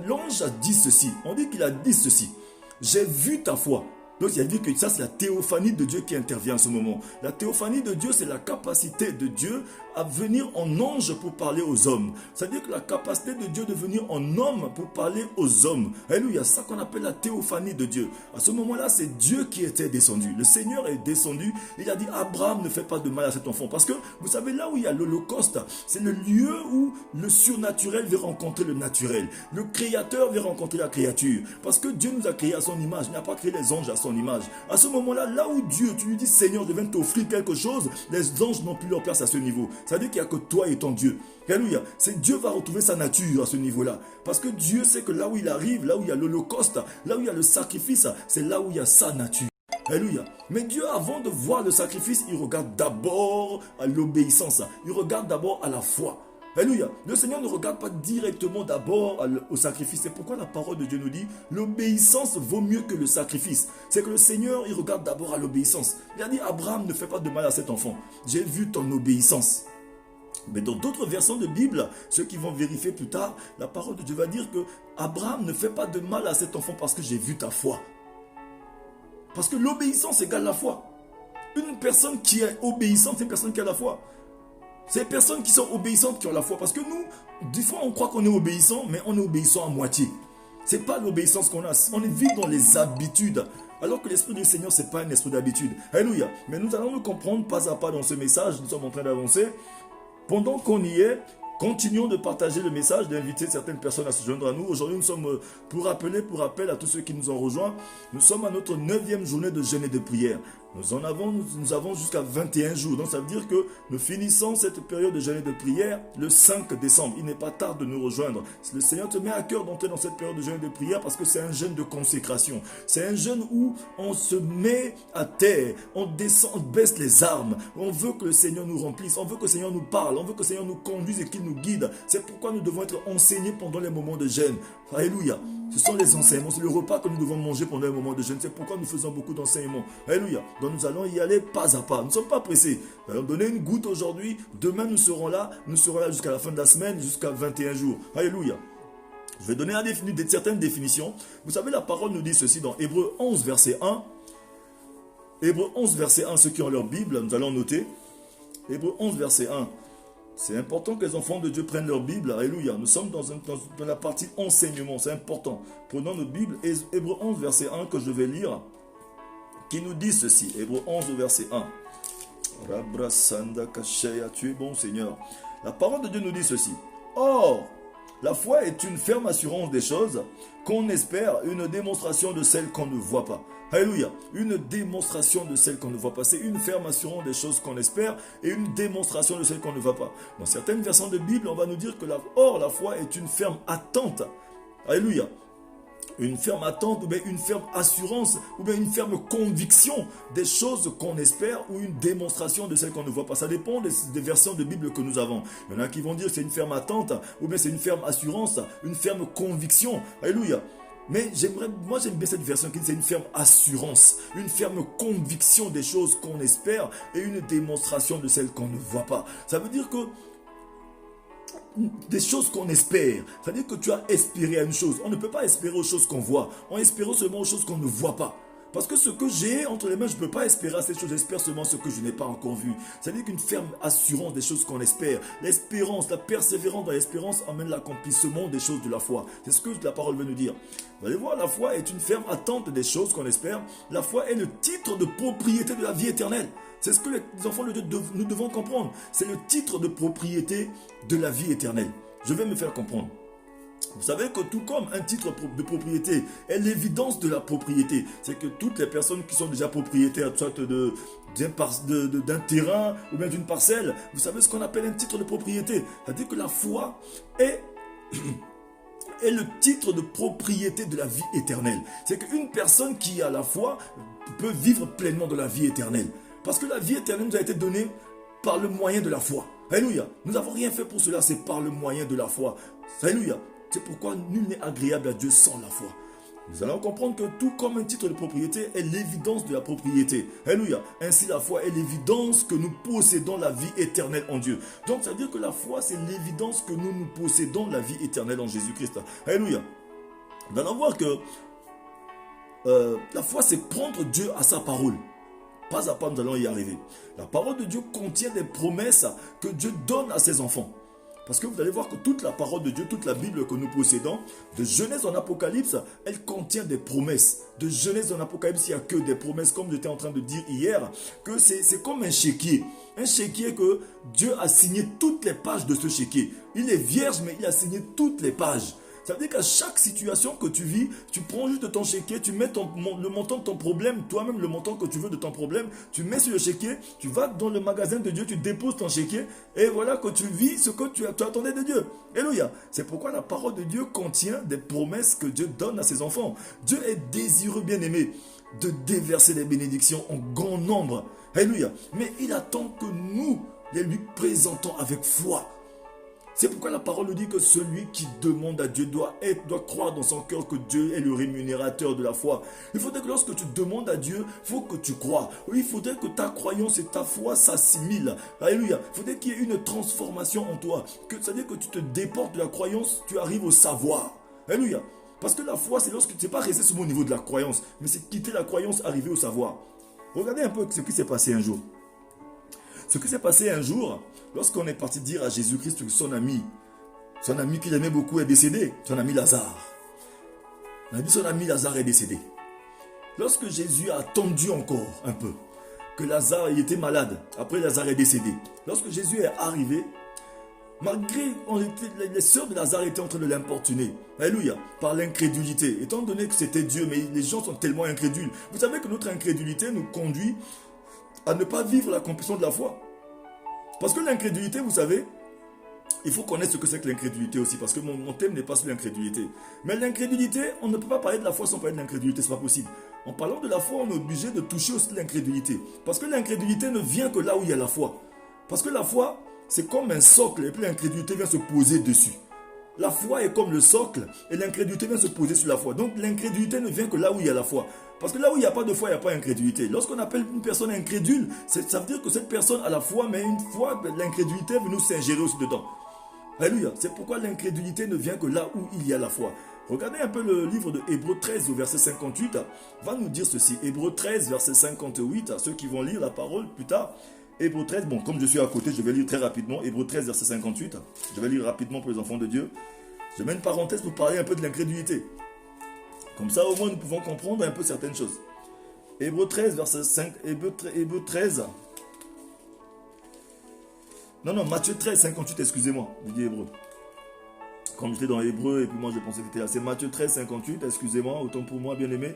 L'ange a dit ceci. On dit qu'il a dit ceci. J'ai vu ta foi. Donc il a dit que ça c'est la théophanie de Dieu qui intervient en ce moment. La théophanie de Dieu, c'est la capacité de Dieu à venir en ange pour parler aux hommes. C'est-à-dire que la capacité de Dieu de venir en homme pour parler aux hommes. Alléluia, c'est ça qu'on appelle la théophanie de Dieu. À ce moment-là, c'est Dieu qui était descendu. Le Seigneur est descendu. Il a dit, Abraham, ne fais pas de mal à cet enfant. Parce que, vous savez, là où il y a l'Holocauste, c'est le lieu où le surnaturel vient rencontrer le naturel. Le Créateur vient rencontrer la créature. Parce que Dieu nous a créés à son image. Il n'a pas créé les anges à son image. À ce moment-là, là où Dieu, tu lui dis, Seigneur, je viens t'offrir quelque chose, les anges n'ont plus leur place à ce niveau. C'est-à-dire qu'il n'y a que toi et ton Dieu. Alléluia. C'est Dieu va retrouver sa nature à ce niveau-là. Parce que Dieu sait que là où il arrive, là où il y a l'Holocauste, là où il y a le sacrifice, c'est là où il y a sa nature. Alléluia. Mais Dieu, avant de voir le sacrifice, il regarde d'abord à l'obéissance. Il regarde d'abord à la foi. Alléluia. Le Seigneur ne regarde pas directement d'abord au sacrifice. C'est pourquoi la parole de Dieu nous dit, l'obéissance vaut mieux que le sacrifice. C'est que le Seigneur, il regarde d'abord à l'obéissance. Il a dit, Abraham, ne fais pas de mal à cet enfant. J'ai vu ton obéissance. Mais dans d'autres versions de Bible, ceux qui vont vérifier plus tard, la parole de Dieu va dire que Abraham ne fait pas de mal à cet enfant parce que j'ai vu ta foi. Parce que l'obéissance égale la foi. Une personne qui est obéissante, c'est une personne qui a la foi. C'est les personnes qui sont obéissantes qui ont la foi. Parce que nous, des fois, on croit qu'on est obéissant, mais on est obéissant à moitié. Ce n'est pas l'obéissance qu'on a. On vit dans les habitudes. Alors que l'Esprit du Seigneur, ce n'est pas un esprit d'habitude. Alléluia. Mais nous allons le comprendre pas à pas dans ce message. Nous sommes en train d'avancer. Pendant qu'on y est, Continuons de partager le message, d'inviter certaines personnes à se joindre à nous. Aujourd'hui, nous sommes, pour rappel à tous ceux qui nous ont rejoints, nous sommes à notre 9e journée de jeûne et de prière. Nous avons jusqu'à 21 jours. Donc ça veut dire que nous finissons cette période de jeûne et de prière le 5 décembre. Il n'est pas tard de nous rejoindre. Le Seigneur te met à cœur d'entrer dans cette période de jeûne et de prière parce que c'est un jeûne de consécration. C'est un jeûne où on se met à terre, on descend, on baisse les armes. On veut que le Seigneur nous remplisse, on veut que le Seigneur nous parle, on veut que le Seigneur nous conduise et qu'il nous guide. C'est pourquoi nous devons être enseignés pendant les moments de jeûne. Alléluia. Ce sont les enseignements, c'est le repas que nous devons manger pendant les moments de jeûne. C'est pourquoi nous faisons beaucoup d'enseignements. Alléluia. Donc nous allons y aller pas à pas. Nous ne sommes pas pressés. Nous allons donner une goutte aujourd'hui. Demain nous serons là. Nous serons là jusqu'à la fin de la semaine, jusqu'à 21 jours. Alléluia. Je vais donner certaines définitions. Vous savez, la parole nous dit ceci dans Hébreux 11, verset 1. Hébreux 11, verset 1, ceux qui ont leur Bible, nous allons noter. Hébreux 11, verset 1. C'est important que les enfants de Dieu prennent leur Bible. Alléluia. Nous sommes dans la partie enseignement. C'est important. Prenons notre Bible. Hébreux 11, verset 1 que je vais lire. Qui nous dit ceci. Hébreux 11, verset 1. Tu es bon, Seigneur. La parole de Dieu nous dit ceci. Or, la foi est une ferme assurance des choses qu'on espère, une démonstration de celles qu'on ne voit pas. Alléluia. Une démonstration de celles qu'on ne voit pas. C'est une ferme assurance des choses qu'on espère et une démonstration de celles qu'on ne voit pas. Dans certaines versions de Bible, on va nous dire que la foi est une ferme attente. Alléluia. Une ferme attente ou bien une ferme assurance ou bien une ferme conviction des choses qu'on espère ou une démonstration de celles qu'on ne voit pas. Ça dépend des versions de Bible que nous avons. Il y en a qui vont dire que c'est une ferme attente ou bien c'est une ferme assurance, une ferme conviction. Alléluia. Mais moi j'aime bien cette version qui dit c'est une ferme assurance, une ferme conviction des choses qu'on espère et une démonstration de celles qu'on ne voit pas. Ça veut dire que des choses qu'on espère, c'est-à-dire que tu as espéré à une chose. On ne peut pas espérer aux choses qu'on voit, on espère seulement aux choses qu'on ne voit pas. Parce que ce que j'ai entre les mains, je ne peux pas espérer à ces choses, j'espère seulement ce que je n'ai pas encore vu. C'est-à-dire qu'une ferme assurance des choses qu'on espère. L'espérance, la persévérance dans l'espérance amène l'accomplissement des choses de la foi. C'est ce que la parole veut nous dire. Vous allez voir, la foi est une ferme attente des choses qu'on espère. La foi est le titre de propriété de la vie éternelle. C'est ce que les enfants de Dieu nous devons comprendre. C'est le titre de propriété de la vie éternelle. Je vais me faire comprendre. Vous savez que tout comme un titre de propriété est l'évidence de la propriété, c'est que toutes les personnes qui sont déjà propriétaires soit d'un terrain ou bien d'une parcelle, vous savez ce qu'on appelle un titre de propriété. C'est-à-dire que la foi est le titre de propriété de la vie éternelle. C'est qu'une personne qui a la foi peut vivre pleinement de la vie éternelle. Parce que la vie éternelle nous a été donnée par le moyen de la foi. Alléluia. Nous n'avons rien fait pour cela, c'est par le moyen de la foi. Alléluia. C'est pourquoi nul n'est agréable à Dieu sans la foi. Nous allons comprendre que tout comme un titre de propriété est l'évidence de la propriété. Alléluia. Ainsi la foi est l'évidence que nous possédons la vie éternelle en Dieu. Donc ça veut dire que la foi c'est l'évidence que nous possédons la vie éternelle en Jésus-Christ. Alléluia. Nous allons voir que la foi c'est prendre Dieu à sa parole. Pas à pas nous allons y arriver. La parole de Dieu contient des promesses que Dieu donne à ses enfants. Parce que vous allez voir que toute la parole de Dieu, toute la Bible que nous possédons, de Genèse en Apocalypse, elle contient des promesses. De Genèse en Apocalypse, il n'y a que des promesses, comme j'étais en train de dire hier, que c'est comme un chéquier. Un chéquier que Dieu a signé toutes les pages de ce chéquier. Il est vierge, mais il a signé toutes les pages. Ça veut dire qu'à chaque situation que tu vis, tu prends juste ton chéquier, tu mets le montant de ton problème, toi-même le montant que tu veux de ton problème, tu mets sur le chéquier, tu vas dans le magasin de Dieu, tu déposes ton chéquier, et voilà que tu vis ce que tu attendais de Dieu. Alléluia. C'est pourquoi la parole de Dieu contient des promesses que Dieu donne à ses enfants. Dieu est désireux, bien-aimé, de déverser des bénédictions en grand nombre. Alléluia. Mais il attend que nous les lui présentons avec foi. C'est pourquoi la parole nous dit que celui qui demande à Dieu doit croire dans son cœur que Dieu est le rémunérateur de la foi. Il faudrait que lorsque tu demandes à Dieu, il faut que tu crois. Oui, il faudrait que ta croyance et ta foi s'assimilent. Alléluia. Il faudrait qu'il y ait une transformation en toi. C'est-à-dire que tu te déportes de la croyance, tu arrives au savoir. Alléluia. Parce que la foi, c'est lorsque tu n'es pas resté sur mon niveau de la croyance, mais c'est quitter la croyance, arriver au savoir. Regardez un peu ce qui s'est passé un jour. Ce qui s'est passé un jour, lorsqu'on est parti dire à Jésus-Christ que son ami qu'il aimait beaucoup est décédé, son ami Lazare. On a dit son ami Lazare est décédé. Lorsque Jésus a attendu encore un peu, que Lazare il était malade, après Lazare est décédé. Lorsque Jésus est arrivé, Malgré, les sœurs de Lazare étaient en train de l'importuner. Alléluia. Par l'incrédulité. Étant donné que c'était Dieu, mais les gens sont tellement incrédules. Vous savez que notre incrédulité nous conduit à ne pas vivre la compétition de la foi. Parce que l'incrédulité, vous savez, il faut connaître ce que c'est que l'incrédulité aussi, parce que mon thème n'est pas sur l'incrédulité. Mais l'incrédulité, on ne peut pas parler de la foi sans parler de l'incrédulité, c'est pas possible. En parlant de la foi, on est obligé de toucher aussi l'incrédulité. Parce que l'incrédulité ne vient que là où il y a la foi. Parce que la foi, c'est comme un socle, et puis l'incrédulité vient se poser dessus. La foi est comme le socle, et l'incrédulité vient se poser sur la foi. Donc l'incrédulité ne vient que là où il y a la foi. Parce que là où il n'y a pas de foi, il n'y a pas d'incrédulité. Lorsqu'on appelle une personne incrédule, ça veut dire que cette personne a la foi, mais une fois, l'incrédulité veut nous s'ingérer aussi dedans. Alléluia. C'est pourquoi l'incrédulité ne vient que là où il y a la foi. Regardez un peu le livre de Hébreux 13 au verset 58. Va nous dire ceci. Hébreux 13 verset 58. À ceux qui vont lire la parole plus tard. Hébreux 13. Bon, comme je suis à côté, je vais lire très rapidement. Hébreux 13 verset 58. Je vais lire rapidement pour les enfants de Dieu. Je mets une parenthèse pour parler un peu de l'incrédulité. Comme ça, au moins, nous pouvons comprendre un peu certaines choses. Hébreux 13 verset 5. Hébreux 13. Non, Matthieu 13, 58, excusez-moi, je dis Hébreu. Comme j'étais dans Hébreu, et puis moi je pensais que c'était là. C'est Matthieu 13, 58, excusez-moi, autant pour moi, bien-aimé.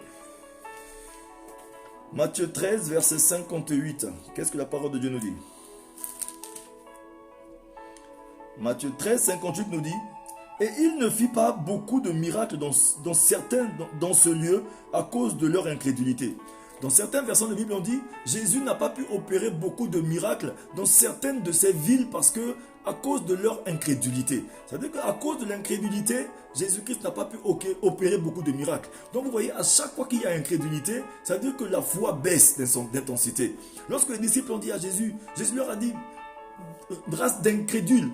Matthieu 13, verset 58. Qu'est-ce que la parole de Dieu nous dit? Matthieu 13, 58 nous dit: et il ne fit pas beaucoup de miracles dans ce lieu à cause de leur incrédulité. Dans certaines versions de la Bible, on dit Jésus n'a pas pu opérer beaucoup de miracles dans certaines de ces villes parce que à cause de leur incrédulité. C'est-à-dire qu'à cause de l'incrédulité, Jésus-Christ n'a pas pu opérer beaucoup de miracles. Donc vous voyez, à chaque fois qu'il y a incrédulité, ça veut dire que la foi baisse d'intensité. Lorsque les disciples ont dit à Jésus, Jésus leur a dit, race d'incrédules.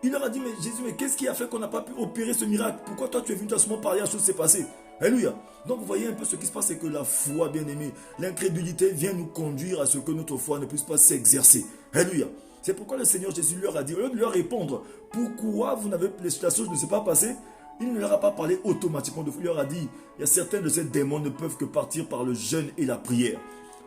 Il leur a dit, mais Jésus, mais qu'est-ce qui a fait qu'on n'a pas pu opérer ce miracle? Pourquoi toi tu es venu seulement parler, la chose s'est passée? Alléluia. Donc vous voyez un peu ce qui se passe, c'est que la foi, bien aimé, l'incrédulité vient nous conduire à ce que notre foi ne puisse pas s'exercer. Alléluia. C'est pourquoi le Seigneur Jésus leur a dit, au lieu de leur répondre, pourquoi la chose ne s'est pas passée, il ne leur a pas parlé automatiquement. Il leur a dit, il y a certains de ces démons ne peuvent que partir par le jeûne et la prière.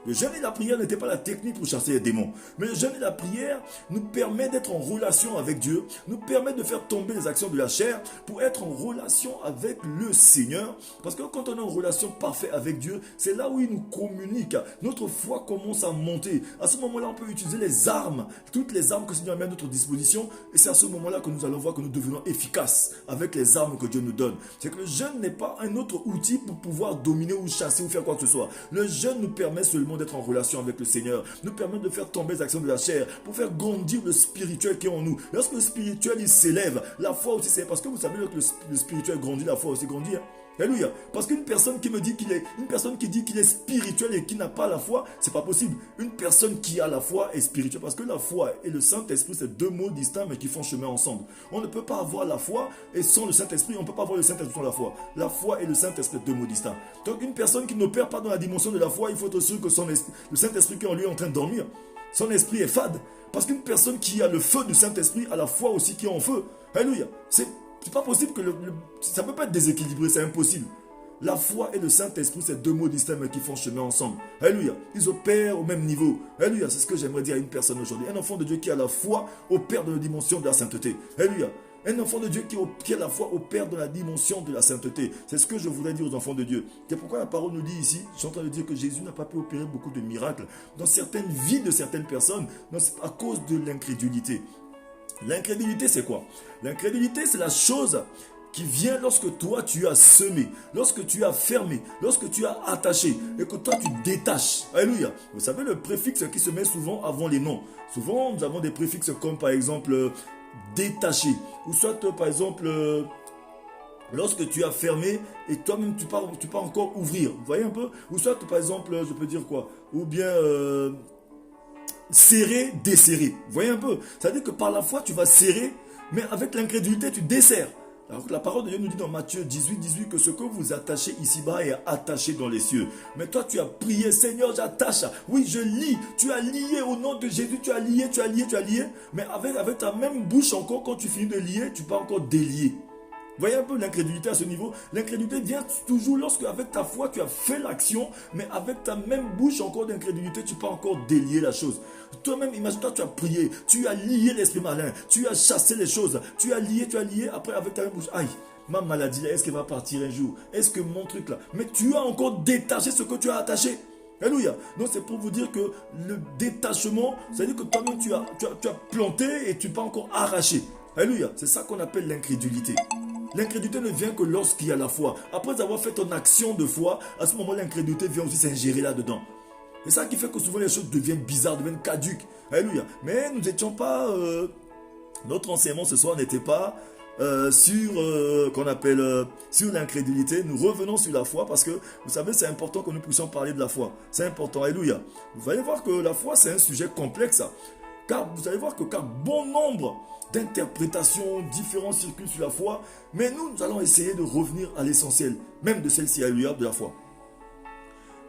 Le jeûne et la prière n'étaient pas la technique pour chasser les démons. Mais le jeûne et la prière nous permet d'être en relation avec Dieu, nous permet de faire tomber les actions de la chair pour être en relation avec le Seigneur. Parce que quand on est en relation parfaite avec Dieu, c'est là où il nous communique. Notre foi commence à monter. À ce moment-là, on peut utiliser les armes, toutes les armes que le Seigneur met à notre disposition. Et c'est à ce moment-là que nous allons voir que nous devenons efficaces avec les armes que Dieu nous donne. C'est que le jeûne n'est pas un autre outil pour pouvoir dominer ou chasser ou faire quoi que ce soit. Le jeûne nous permet seulement d'être en relation avec le Seigneur, nous permet de faire tomber les actions de la chair pour faire grandir le spirituel qui est en nous. Lorsque le spirituel il s'élève, la foi aussi c'est parce que vous savez que le spirituel grandit, la foi aussi grandit. Alléluia. Parce qu'une personne qui me dit une personne qui dit qu'il est spirituel et qui n'a pas la foi, c'est pas possible. Une personne qui a la foi est spirituelle parce que la foi et le Saint-Esprit c'est deux mots distincts mais qui font chemin ensemble. On ne peut pas avoir la foi et sans le Saint-Esprit, on ne peut pas avoir le Saint-Esprit sans la foi. La foi et le Saint-Esprit c'est deux mots distincts. Donc une personne qui n'opère pas dans la dimension de la foi, il faut être sûr que le Saint-Esprit qui est en lui est en train de dormir. Son esprit est fade. Parce qu'une personne qui a le feu du Saint-Esprit a la foi aussi qui est en feu. Alléluia. C'est pas possible que ça ne peut pas être déséquilibré, c'est impossible. La foi et le Saint-Esprit, c'est deux mots distincts mais qui font chemin ensemble. Alléluia. Ils opèrent au même niveau. Alléluia. C'est ce que j'aimerais dire à une personne aujourd'hui. Un enfant de Dieu qui a la foi opère dans la dimension de la sainteté. Alléluia. Un enfant de Dieu qui a la foi opère dans la dimension de la sainteté. C'est ce que je voudrais dire aux enfants de Dieu. C'est pourquoi la parole nous dit ici, je suis en train de dire que Jésus n'a pas pu opérer beaucoup de miracles dans certaines vies de certaines personnes à cause de l'incrédulité. L'incrédulité, c'est quoi? L'incrédulité, c'est la chose qui vient lorsque toi tu as semé, lorsque tu as fermé, lorsque tu as attaché et que toi tu détaches. Alléluia. Vous savez le préfixe qui se met souvent avant les noms. Souvent nous avons des préfixes comme par exemple détaché ou soit par exemple lorsque tu as fermé et toi-même tu pars encore ouvrir. Vous voyez un peu? Ou soit par exemple je peux dire quoi? Ou bien serrer, desserrer. Vous voyez un peu? C'est-à-dire que par la foi, tu vas serrer, mais avec l'incrédulité, tu desserres. Alors que la parole de Dieu nous dit dans Matthieu 18 que ce que vous attachez ici-bas est attaché dans les cieux. Mais toi, tu as prié, Seigneur, j'attache. Oui, je lie. Tu as lié au nom de Jésus, tu as lié. Mais avec ta même bouche encore, quand tu finis de lier, tu peux encore délier. Voyez un peu l'incrédulité à ce niveau. L'incrédulité vient toujours lorsque, avec ta foi, tu as fait l'action, mais avec ta même bouche encore d'incrédulité, tu peux encore délier la chose. Toi-même, imagine-toi, tu as prié, tu as lié l'esprit malin, tu as chassé les choses, tu as lié, après avec ta même bouche. Aïe, ma maladie là, est-ce qu'elle va partir un jour? Est-ce que mon truc là? Mais tu as encore détaché ce que tu as attaché. Alléluia. Donc c'est pour vous dire que le détachement, c'est-à-dire que toi-même tu as planté et tu n'as pas encore arraché. Alléluia. C'est ça qu'on appelle l'incrédulité. L'incrédulité ne vient que lorsqu'il y a la foi. Après avoir fait ton action de foi, à ce moment l'incrédulité vient aussi s'ingérer là-dedans. C'est ça qui fait que souvent les choses deviennent bizarres, deviennent caduques. Alléluia. Mais nous n'étions pas... notre enseignement ce soir n'était pas sur sur l'incrédulité. Nous revenons sur la foi parce que vous savez c'est important que nous puissions parler de la foi. C'est important. Alléluia. Vous allez voir que la foi c'est un sujet complexe. Car vous allez voir que bon nombre d'interprétations différentes circulent sur la foi, mais nous allons essayer de revenir à l'essentiel, même de celle-ci, alléluia, de la foi.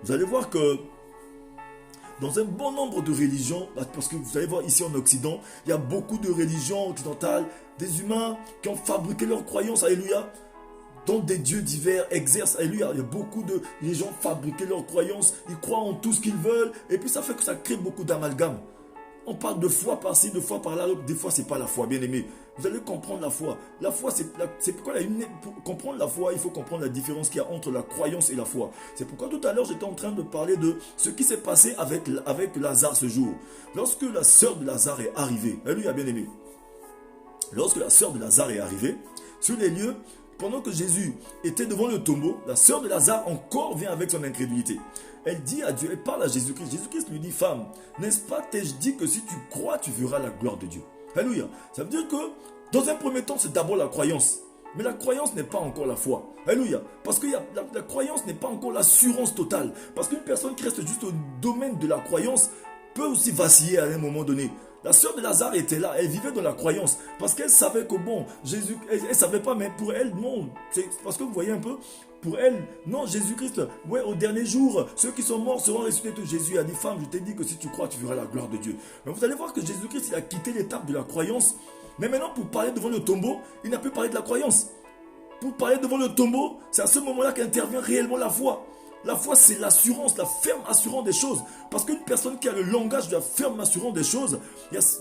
Vous allez voir que dans un bon nombre de religions, parce que vous allez voir ici en Occident, il y a beaucoup de religions occidentales, des humains qui ont fabriqué leurs croyances, alléluia, dont des dieux divers exercent, alléluia. Il y a beaucoup de gens fabriqué leurs croyances, ils croient en tout ce qu'ils veulent, et puis ça fait que ça crée beaucoup d'amalgame. On parle de foi par-ci, de foi par-là, des fois c'est pas la foi, bien aimé. Vous allez comprendre la foi. La foi, c'est pourquoi pour comprendre la foi, il faut comprendre la différence qu'il y a entre la croyance et la foi. C'est pourquoi tout à l'heure j'étais en train de parler de ce qui s'est passé avec Lazare ce jour. Lorsque la sœur de Lazare est arrivée, alléluia, bien aimé. Lorsque la sœur de Lazare est arrivée, sur les lieux, pendant que Jésus était devant le tombeau, la sœur de Lazare encore vient avec son incrédulité. Elle dit à Dieu, elle parle à Jésus-Christ. Jésus-Christ lui dit, femme, n'est-ce pas, t'ai-je dit que si tu crois, tu verras la gloire de Dieu. Alléluia. Ça veut dire que, dans un premier temps, c'est d'abord la croyance. Mais la croyance n'est pas encore la foi. Alléluia. Parce que la croyance n'est pas encore l'assurance totale. Parce qu'une personne qui reste juste au domaine de la croyance peut aussi vaciller à un moment donné. La sœur de Lazare était là, elle vivait dans la croyance. Parce qu'elle savait que bon, Jésus, elle ne savait pas, mais pour elle, non. C'est parce que vous voyez un peu, pour elle, non, Jésus-Christ, ouais, au dernier jour, ceux qui sont morts seront ressuscités. Jésus a dit, femme, je t'ai dit que si tu crois, tu verras la gloire de Dieu. Mais vous allez voir que Jésus-Christ, il a quitté l'étape de la croyance. Mais maintenant, pour parler devant le tombeau, il n'a plus parlé de la croyance. Pour parler devant le tombeau, c'est à ce moment-là qu'intervient réellement la foi. La foi, c'est l'assurance, la ferme assurance des choses. Parce qu'une personne qui a le langage de la ferme assurance des choses,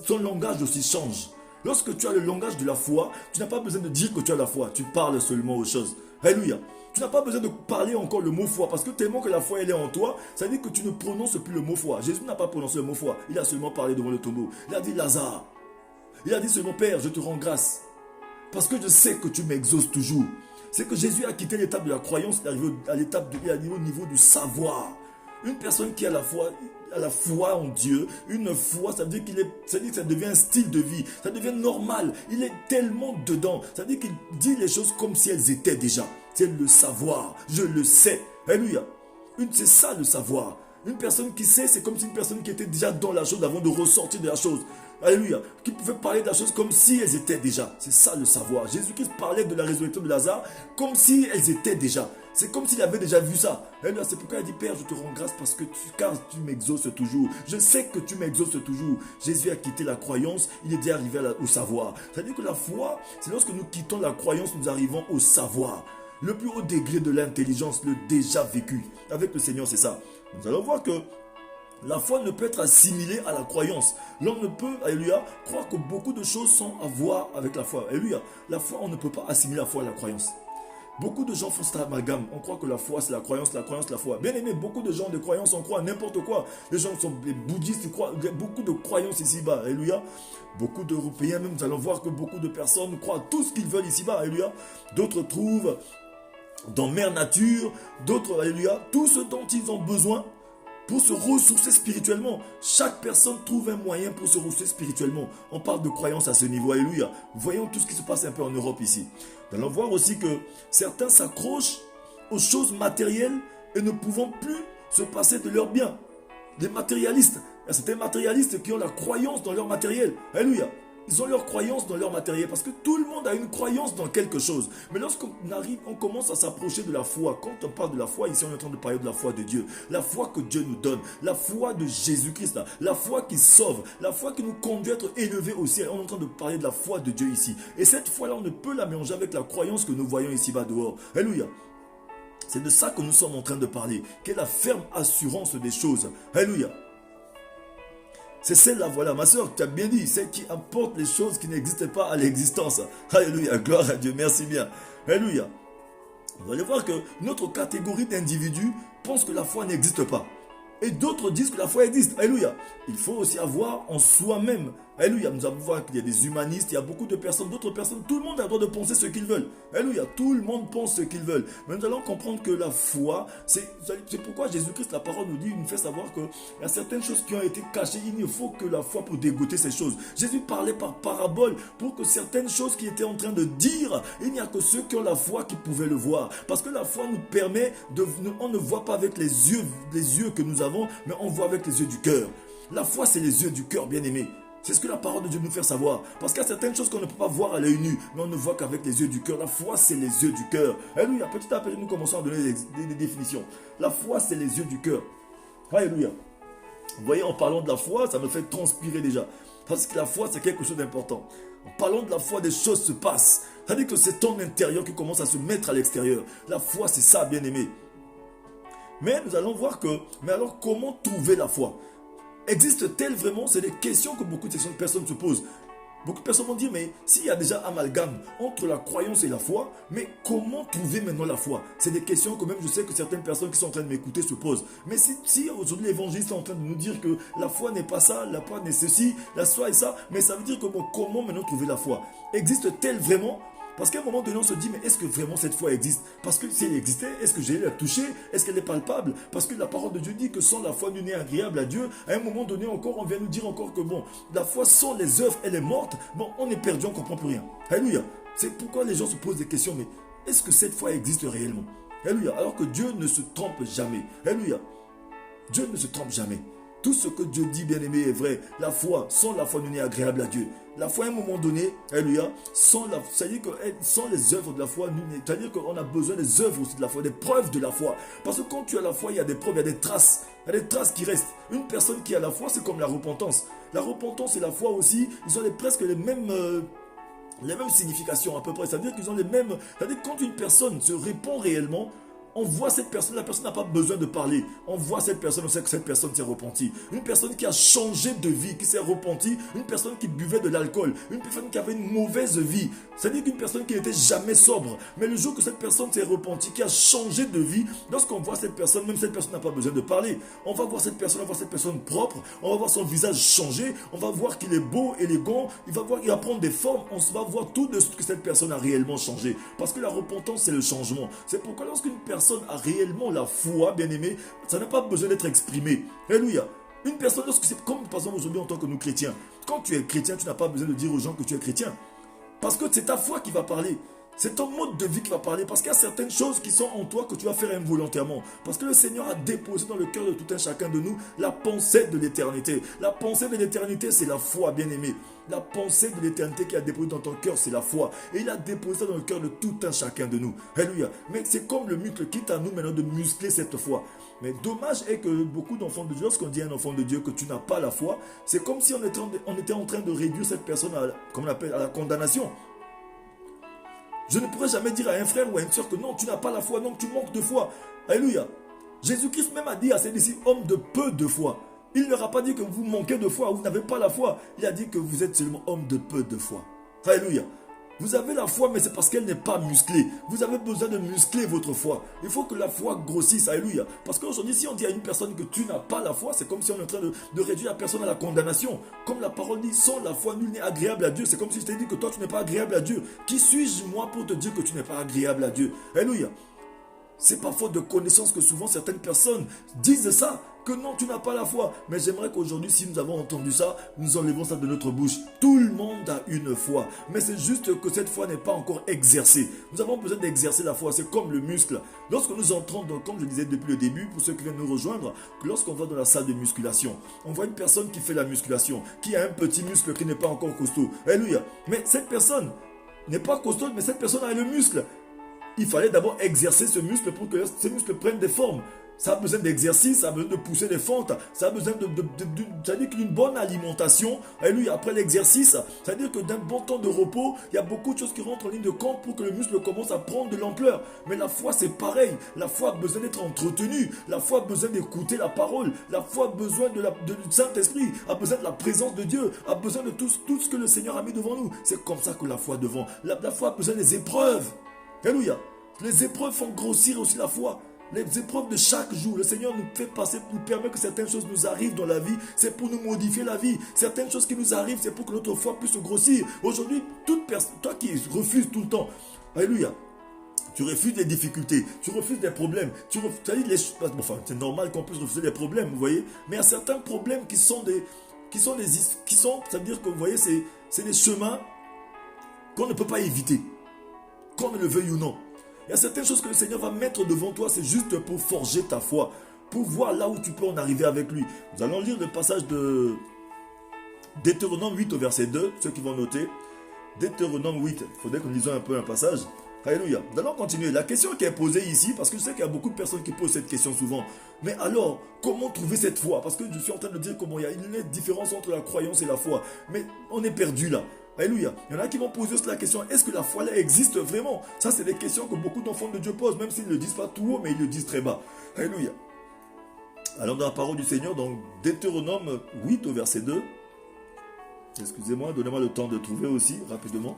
son langage aussi change. Lorsque tu as le langage de la foi, tu n'as pas besoin de dire que tu as la foi. Tu parles seulement aux choses. Alléluia. Tu n'as pas besoin de parler encore le mot foi. Parce que tellement que la foi, elle est en toi, ça veut dire que tu ne prononces plus le mot foi. Jésus n'a pas prononcé le mot foi. Il a seulement parlé devant le tombeau. Il a dit Lazare. Il a dit seulement Père, je te rends grâce. Parce que je sais que tu m'exauces toujours. C'est que Jésus a quitté l'étape de la croyance, il est arrivé au niveau du savoir. Une personne qui a la foi en Dieu, une foi, ça veut dire que ça devient un style de vie, ça devient normal. Il est tellement dedans, ça veut dire qu'il dit les choses comme si elles étaient déjà. C'est le savoir, je le sais. Alléluia. C'est ça le savoir. Une personne qui sait, c'est comme si une personne qui était déjà dans la chose avant de ressortir de la chose. Alléluia. Qui pouvait parler de la chose comme si elles étaient déjà. C'est ça le savoir. Jésus-Christ parlait de la résurrection de Lazare comme si elles étaient déjà. C'est comme s'il avait déjà vu ça. Alléluia. C'est pourquoi il dit, Père, je te rends grâce parce que car tu m'exauces toujours. Je sais que tu m'exauces toujours. Jésus a quitté la croyance, il est déjà arrivé au savoir. C'est-à-dire que la foi, c'est lorsque nous quittons la croyance, nous arrivons au savoir. Le plus haut degré de l'intelligence, le déjà vécu. Avec le Seigneur, c'est ça. Nous allons voir que la foi ne peut être assimilée à la croyance. L'homme ne peut, alléluia, croire que beaucoup de choses sont à voir avec la foi. Alléluia. La foi, on ne peut pas assimiler la foi à la croyance. Beaucoup de gens font cet amalgame. On croit que la foi, c'est la croyance, la foi. Bien aimé, beaucoup de gens de croyances, on croit à n'importe quoi. Les gens sont les bouddhistes, ils croient, il y a beaucoup de croyances ici-bas. Alléluia. Beaucoup d'Européens, même, nous allons voir que beaucoup de personnes croient tout ce qu'ils veulent ici-bas. Alléluia. D'autres trouvent dans mère nature, d'autres, alléluia, tout ce dont ils ont besoin pour se ressourcer spirituellement. Chaque personne trouve un moyen pour se ressourcer spirituellement. On parle de croyance à ce niveau, alléluia. Voyons tout ce qui se passe un peu en Europe ici. Nous allons voir aussi que certains s'accrochent aux choses matérielles et ne pouvant plus se passer de leurs biens. Les matérialistes, il y a certains matérialistes qui ont la croyance dans leur matériel. Alléluia. Ils ont leur croyance dans leur matériel parce que tout le monde a une croyance dans quelque chose. Mais lorsqu'on arrive, on commence à s'approcher de la foi. Quand on parle de la foi, ici on est en train de parler de la foi de Dieu. La foi que Dieu nous donne. La foi de Jésus-Christ. La foi qui sauve. La foi qui nous conduit à être élevés au ciel. On est en train de parler de la foi de Dieu ici. Et cette foi-là, on ne peut la mélanger avec la croyance que nous voyons ici-bas dehors. Alléluia. C'est de ça que nous sommes en train de parler. Quelle est la ferme assurance des choses. Alléluia. C'est celle-là, voilà, ma soeur, tu as bien dit, celle qui apporte les choses qui n'existaient pas à l'existence. Alléluia, gloire à Dieu, merci bien. Alléluia. Vous allez voir que notre catégorie d'individus pense que la foi n'existe pas. Et d'autres disent que la foi existe. Alléluia. Il faut aussi avoir en soi-même. Alléluia. Nous allons voir qu'il y a des humanistes, il y a beaucoup de personnes, d'autres personnes. Tout le monde a le droit de penser ce qu'ils veulent. Alléluia. Tout le monde pense ce qu'ils veulent. Mais nous allons comprendre que la foi, c'est pourquoi Jésus-Christ, la parole nous dit, il nous fait savoir qu'il y a certaines choses qui ont été cachées. Il ne faut que la foi pour dégoûter ces choses. Jésus parlait par parabole pour que certaines choses qu'il était en train de dire, il n'y a que ceux qui ont la foi qui pouvaient le voir. Parce que la foi nous permet de... On ne voit pas avec les yeux que nous avons, mais on voit avec les yeux du cœur. La foi, c'est les yeux du cœur, bien-aimé. C'est ce que la parole de Dieu nous fait savoir. Parce qu'il y a certaines choses qu'on ne peut pas voir à l'œil nu, mais on ne voit qu'avec les yeux du cœur. La foi, c'est les yeux du cœur. Alléluia. Petit à petit, nous commençons à donner des définitions. La foi, c'est les yeux du cœur. Alléluia. Vous voyez, en parlant de la foi, ça me fait transpirer déjà. Parce que la foi, c'est quelque chose d'important. En parlant de la foi, des choses se passent. C'est-à-dire que c'est ton intérieur qui commence à se mettre à l'extérieur. La foi, c'est ça, bien-aimé. Mais nous allons voir que, mais alors comment trouver la foi? Existe-t-elle vraiment? C'est des questions que beaucoup de personnes se posent. Beaucoup de personnes vont dire, mais s'il y a déjà amalgame entre la croyance et la foi, mais comment trouver maintenant la foi? C'est des questions que même je sais que certaines personnes qui sont en train de m'écouter se posent. Mais si aujourd'hui l'évangéliste est en train de nous dire que la foi n'est pas ça, la foi n'est ceci, la foi est ça, mais ça veut dire que bon, comment maintenant trouver la foi? Existe-t-elle vraiment? Parce qu'à un moment donné, on se dit, mais est-ce que vraiment cette foi existe? Parce que si elle existait, est-ce que j'ai la toucher? Est-ce qu'elle est palpable? Parce que la parole de Dieu dit que sans la foi, nul n'est agréable à Dieu. À un moment donné encore, on vient nous dire encore que bon, la foi sans les œuvres, elle est morte. Bon, on est perdu, on ne comprend plus rien. Alléluia. C'est pourquoi les gens se posent des questions, mais est-ce que cette foi existe réellement? Alléluia. Alors que Dieu ne se trompe jamais. Alléluia. Dieu ne se trompe jamais. Tout ce que Dieu dit, bien-aimé, est vrai. La foi, sans la foi, nul n'est agréable à Dieu. La foi, à un moment donné, alléluia, c'est-à-dire que sans les œuvres de la foi, c'est-à-dire qu'on a besoin des œuvres aussi de la foi, des preuves de la foi. Parce que quand tu as la foi, il y a des preuves, il y a des traces. Il y a des traces qui restent. Une personne qui a la foi, c'est comme la repentance. La repentance et la foi aussi, ils ont presque les mêmes significations à peu près. C'est-à-dire qu'ils ont les mêmes... C'est-à-dire que quand une personne se répand réellement, on voit cette personne, la personne n'a pas besoin de parler. On voit cette personne, on sait que cette personne s'est repentie. Une personne qui a changé de vie, qui s'est repentie. Une personne qui buvait de l'alcool. Une personne qui avait une mauvaise vie. C'est-à-dire qu'une personne qui n'était jamais sobre. Mais le jour que cette personne s'est repentie, qui a changé de vie, lorsqu'on voit cette personne, même cette personne n'a pas besoin de parler. On va voir cette personne propre. On va voir son visage changer. On va voir qu'il est beau, élégant. Il va prendre des formes. On va voir tout de ce que cette personne a réellement changé. Parce que la repentance, c'est le changement. C'est pourquoi lorsqu'une personne a réellement la foi, bien-aimé, ça n'a pas besoin d'être exprimé. Alléluia. Une personne, lorsque c'est comme par exemple aujourd'hui en tant que nous chrétiens, quand tu es chrétien, tu n'as pas besoin de dire aux gens que tu es chrétien. Parce que c'est ta foi qui va parler. C'est ton mode de vie qui va parler. Parce qu'il y a certaines choses qui sont en toi que tu vas faire involontairement. Parce que le Seigneur a déposé dans le cœur de tout un chacun de nous la pensée de l'éternité. La pensée de l'éternité, c'est la foi, bien-aimé. La pensée de l'éternité qui a déposé dans ton cœur, c'est la foi. Et il a déposé dans le cœur de tout un chacun de nous. Alléluia. Mais c'est comme le muscle, quitte à nous maintenant de muscler cette foi. Mais dommage est que beaucoup d'enfants de Dieu, lorsqu'on dit à un enfant de Dieu que tu n'as pas la foi, c'est comme si on était en train de réduire cette personne comme on appelle, à la condamnation. Je ne pourrais jamais dire à un frère ou à une soeur que non, tu n'as pas la foi, non, tu manques de foi. Alléluia. Jésus-Christ même a dit à ses disciples, hommes de peu de foi. Il ne leur a pas dit que vous manquez de foi, vous n'avez pas la foi. Il a dit que vous êtes seulement homme de peu de foi. Alléluia. Vous avez la foi, mais c'est parce qu'elle n'est pas musclée. Vous avez besoin de muscler votre foi. Il faut que la foi grossisse. Alléluia. Parce qu'aujourd'hui, si on dit à une personne que tu n'as pas la foi, c'est comme si on est en train de réduire la personne à la condamnation. Comme la parole dit, sans la foi, nul n'est agréable à Dieu. C'est comme si je t'ai dit que toi, tu n'es pas agréable à Dieu. Qui suis-je, moi, pour te dire que tu n'es pas agréable à Dieu? Alléluia. C'est par faute de connaissance que souvent certaines personnes disent ça, que non, tu n'as pas la foi. Mais j'aimerais qu'aujourd'hui, si nous avons entendu ça, nous enlevons ça de notre bouche. Tout le monde a une foi. Mais c'est juste que cette foi n'est pas encore exercée. Nous avons besoin d'exercer la foi. C'est comme le muscle. Lorsque nous entrons, comme je disais depuis le début, pour ceux qui viennent nous rejoindre, lorsqu'on va dans la salle de musculation, on voit une personne qui fait la musculation, qui a un petit muscle qui n'est pas encore costaud. Alléluia. Mais cette personne n'est pas costaud, mais cette personne a le muscle. Il fallait d'abord exercer ce muscle pour que ce muscle prenne des formes. Ça a besoin d'exercice, ça a besoin de pousser des fentes, ça a besoin c'est-à-dire qu'une bonne alimentation, et lui après l'exercice, c'est-à-dire que d'un bon temps de repos, il y a beaucoup de choses qui rentrent en ligne de compte pour que le muscle commence à prendre de l'ampleur. Mais la foi c'est pareil, la foi a besoin d'être entretenue, la foi a besoin d'écouter la parole, la foi a besoin du Saint-Esprit, a besoin de la présence de Dieu, a besoin de tout ce que le Seigneur a mis devant nous. C'est comme ça que la foi devant. La foi a besoin des épreuves. Alléluia. Les épreuves font grossir aussi la foi. Les épreuves de chaque jour, le Seigneur nous fait passer, nous permet que certaines choses nous arrivent dans la vie, c'est pour nous modifier la vie. Certaines choses qui nous arrivent, c'est pour que notre foi puisse grossir. Aujourd'hui, toute personne, toi qui refuses tout le temps, alléluia, tu refuses les difficultés, tu refuses les problèmes, c'est normal qu'on puisse refuser les problèmes, vous voyez, mais il y a certains problèmes ça veut dire que vous voyez, c'est des chemins qu'on ne peut pas éviter, qu'on ne le veuille ou non. Il y a certaines choses que le Seigneur va mettre devant toi, c'est juste pour forger ta foi, pour voir là où tu peux en arriver avec lui. Nous allons lire le passage de Deutéronome 8 au verset 2, ceux qui vont noter. Deutéronome 8, il faudrait que nous lisions un peu un passage. Alléluia. Nous allons continuer. La question qui est posée ici, parce que je sais qu'il y a beaucoup de personnes qui posent cette question souvent. Mais alors, comment trouver cette foi? Parce que je suis en train de dire comment il y a une différence entre la croyance et la foi. Mais on est perdu là. Alléluia. Il y en a qui vont poser la question, est-ce que la foi là existe vraiment? Ça, c'est des questions que beaucoup d'enfants de Dieu posent, même s'ils ne le disent pas tout haut, mais ils le disent très bas. Alléluia. Alors, dans la parole du Seigneur, dans Deutéronome 8 au verset 2, excusez-moi, donnez-moi le temps de trouver aussi, rapidement.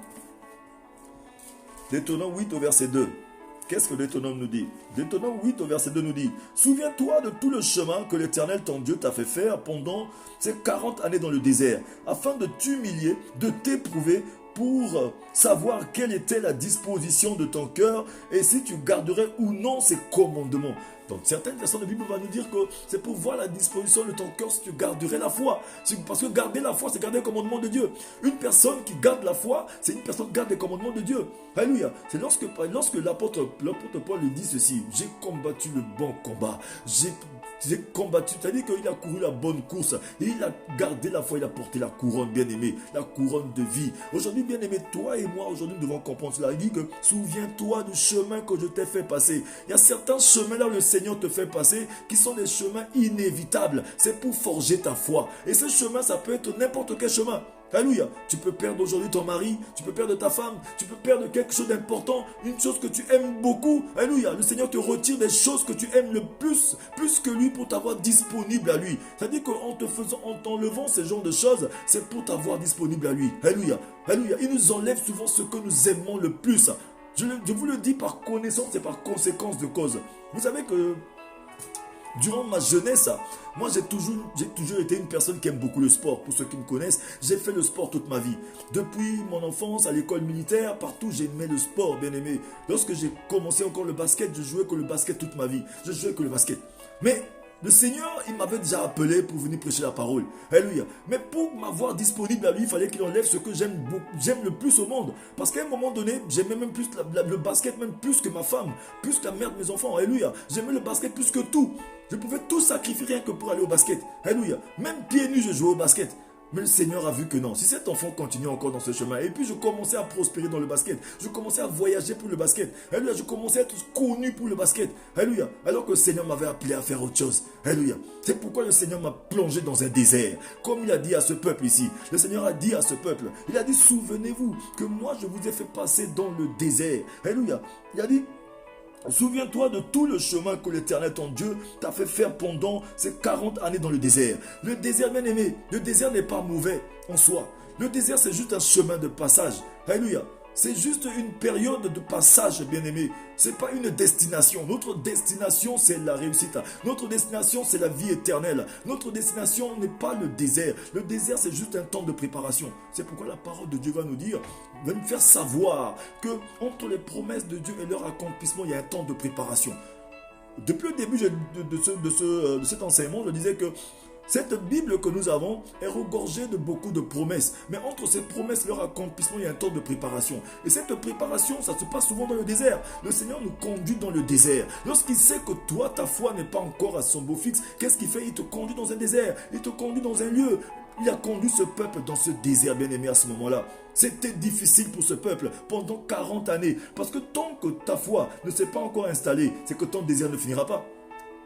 Deutéronome 8 au verset 2. Qu'est-ce que Deutéronome nous dit? Deutéronome 8 au verset 2 nous dit: souviens-toi de tout le chemin que l'Éternel ton Dieu t'a fait faire pendant ces 40 années dans le désert, afin de t'humilier, de t'éprouver pour savoir quelle était la disposition de ton cœur et si tu garderais ou non ses commandements. Donc certaines personnes de la Bible vont nous dire que c'est pour voir la disposition de ton cœur si tu garderais la foi. Parce que garder la foi, c'est garder le commandement de Dieu. Une personne qui garde la foi, c'est une personne qui garde les commandements de Dieu. Alléluia. C'est lorsque l'apôtre Paul lui dit ceci: j'ai combattu le bon combat. J'ai combattu, c'est-à-dire qu'il a couru la bonne course. Et il a gardé la foi, il a porté la couronne, bien-aimé, la couronne de vie. Aujourd'hui, bien-aimé, toi et moi, aujourd'hui, nous devons comprendre cela. Il dit que souviens-toi du chemin que je t'ai fait passer. Il y a certains chemins là où le Seigneur te fait passer qui sont des chemins inévitables. C'est pour forger ta foi. Et ce chemin, ça peut être n'importe quel chemin. Alléluia. Tu peux perdre aujourd'hui ton mari, tu peux perdre ta femme, tu peux perdre quelque chose d'important, une chose que tu aimes beaucoup. Alléluia. Le Seigneur te retire des choses que tu aimes le plus que lui, pour t'avoir disponible à lui. C'est-à-dire qu'en t'enlevant ces genres de choses, c'est pour t'avoir disponible à lui. Alléluia. Alléluia. Il nous enlève souvent ce que nous aimons le plus. Je vous le dis par connaissance et par conséquence de cause. Vous savez que durant ma jeunesse, moi j'ai toujours été une personne qui aime beaucoup le sport. Pour ceux qui me connaissent, j'ai fait le sport toute ma vie. Depuis mon enfance, à l'école militaire, partout j'aimais le sport, bien aimé. Lorsque j'ai commencé encore le basket, je jouais que le basket toute ma vie. Je jouais que le basket. Mais le Seigneur, il m'avait déjà appelé pour venir prêcher la parole. Alléluia. Mais pour m'avoir disponible à lui, il fallait qu'il enlève ce que j'aime le plus au monde. Parce qu'à un moment donné, j'aimais même plus le basket, même plus que ma femme, plus que la mère de mes enfants. Alléluia. J'aimais le basket plus que tout. Je pouvais tout sacrifier rien que pour aller au basket. Alléluia. Même pieds nus, je jouais au basket. Mais le Seigneur a vu que non. Si cet enfant continue encore dans ce chemin, et puis je commençais à prospérer dans le basket, je commençais à voyager pour le basket, alléluia, je commençais à être connu pour le basket, alléluia, alors que le Seigneur m'avait appelé à faire autre chose, alléluia. C'est pourquoi le Seigneur m'a plongé dans un désert, comme il a dit à ce peuple ici. Le Seigneur a dit à ce peuple, il a dit: souvenez-vous que moi je vous ai fait passer dans le désert, alléluia. Il a dit: souviens-toi de tout le chemin que l'Éternel ton Dieu t'a fait faire pendant ces 40 années dans le désert. Le désert, bien aimé, le désert n'est pas mauvais en soi. Le désert, c'est juste un chemin de passage. Alléluia. C'est juste une période de passage, bien-aimé. Ce n'est pas une destination. Notre destination, c'est la réussite. Notre destination, c'est la vie éternelle. Notre destination n'est pas le désert. Le désert, c'est juste un temps de préparation. C'est pourquoi la parole de Dieu va nous dire, va nous faire savoir que entre les promesses de Dieu et leur accomplissement, il y a un temps de préparation. Depuis le début de cet enseignement, je disais que cette Bible que nous avons est regorgée de beaucoup de promesses. Mais entre ces promesses et leur accomplissement, il y a un temps de préparation. Et cette préparation, ça se passe souvent dans le désert. Le Seigneur nous conduit dans le désert. Lorsqu'il sait que toi, ta foi n'est pas encore à son beau fixe, qu'est-ce qu'il fait? Il te conduit dans un désert. Il te conduit dans un lieu. Il a conduit ce peuple dans ce désert, bien-aimé, à ce moment-là. C'était difficile pour ce peuple pendant 40 années. Parce que tant que ta foi ne s'est pas encore installée, c'est que ton désert ne finira pas.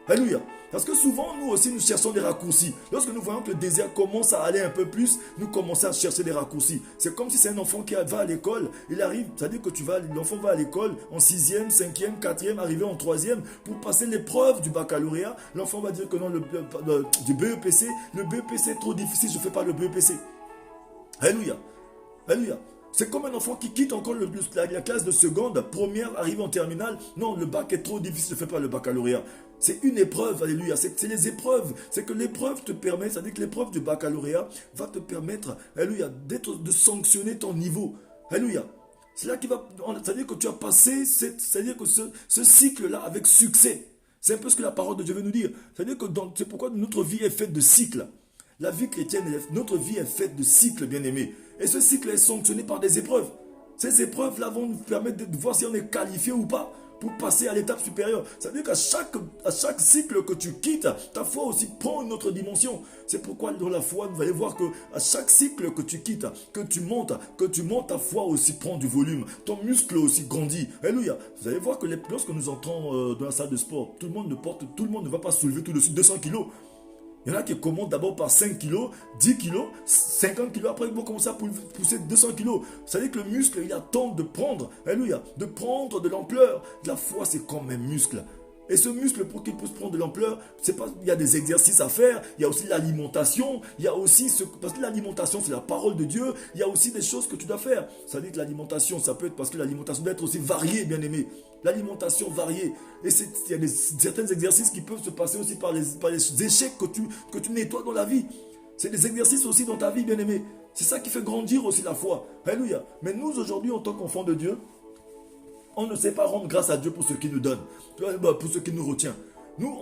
Alléluia. Parce que souvent, nous aussi, nous cherchons des raccourcis. Lorsque nous voyons que le désert commence à aller un peu plus, nous commençons à chercher des raccourcis. C'est comme si c'est un enfant qui va à l'école, il arrive, c'est-à-dire que l'enfant va à l'école en 6e, 5e, 4e, arrivé en 3e, pour passer l'épreuve du baccalauréat. L'enfant va dire que non, du BEPC, le BEPC est trop difficile, je ne fais pas le BEPC. Alléluia. Alléluia. C'est comme un enfant qui quitte encore la classe de seconde, première, arrive en terminale. Non, le bac est trop difficile, je ne fais pas le baccalauréat. C'est une épreuve, alléluia. C'est les épreuves. C'est que l'épreuve te permet, c'est-à-dire que l'épreuve du baccalauréat va te permettre, alléluia, de sanctionner ton niveau. Alléluia. C'est là qu'il va, c'est-à-dire que tu as passé, c'est-à-dire que ce cycle-là avec succès. C'est un peu ce que la parole de Dieu veut nous dire. C'est-à-dire que c'est pourquoi notre vie est faite de cycles. La vie chrétienne, notre vie est faite de cycles, bien-aimés. Et ce cycle est sanctionné par des épreuves. Ces épreuves-là vont nous permettre de voir si on est qualifié ou pas pour passer à l'étape supérieure. Ça veut dire qu'à chaque cycle que tu quittes, ta foi aussi prend une autre dimension. C'est pourquoi dans la foi, vous allez voir qu'à chaque cycle que tu quittes, que tu montes, ta foi aussi prend du volume. Ton muscle aussi grandit. Alléluia. Vous allez voir que lorsque nous entrons dans la salle de sport, tout le monde ne va pas soulever tout de suite 200 kilos. Il y en a qui commencent d'abord par 5 kilos, 10 kilos, 50 kilos. Après, ils vont commencer à pousser 200 kilos. Ça veut dire que le muscle, il attend de prendre, alléluia, de prendre de l'ampleur. La foi, c'est comme un muscle. Et ce muscle, pour qu'il puisse prendre de l'ampleur, c'est pas, il y a des exercices à faire, il y a aussi l'alimentation, il y a aussi parce que l'alimentation, c'est la parole de Dieu, il y a aussi des choses que tu dois faire. Ça veut dire que l'alimentation, ça peut être parce que l'alimentation doit être aussi variée, bien aimé. L'alimentation variée. Et il y a certains exercices qui peuvent se passer aussi par les échecs que tu nettoies dans la vie. C'est des exercices aussi dans ta vie, bien aimé. C'est ça qui fait grandir aussi la foi. Alléluia. Mais nous, aujourd'hui, en tant qu'enfants de Dieu, on ne sait pas rendre grâce à Dieu pour ce qu'il nous donne, pour ce qu'il nous retient. Nous,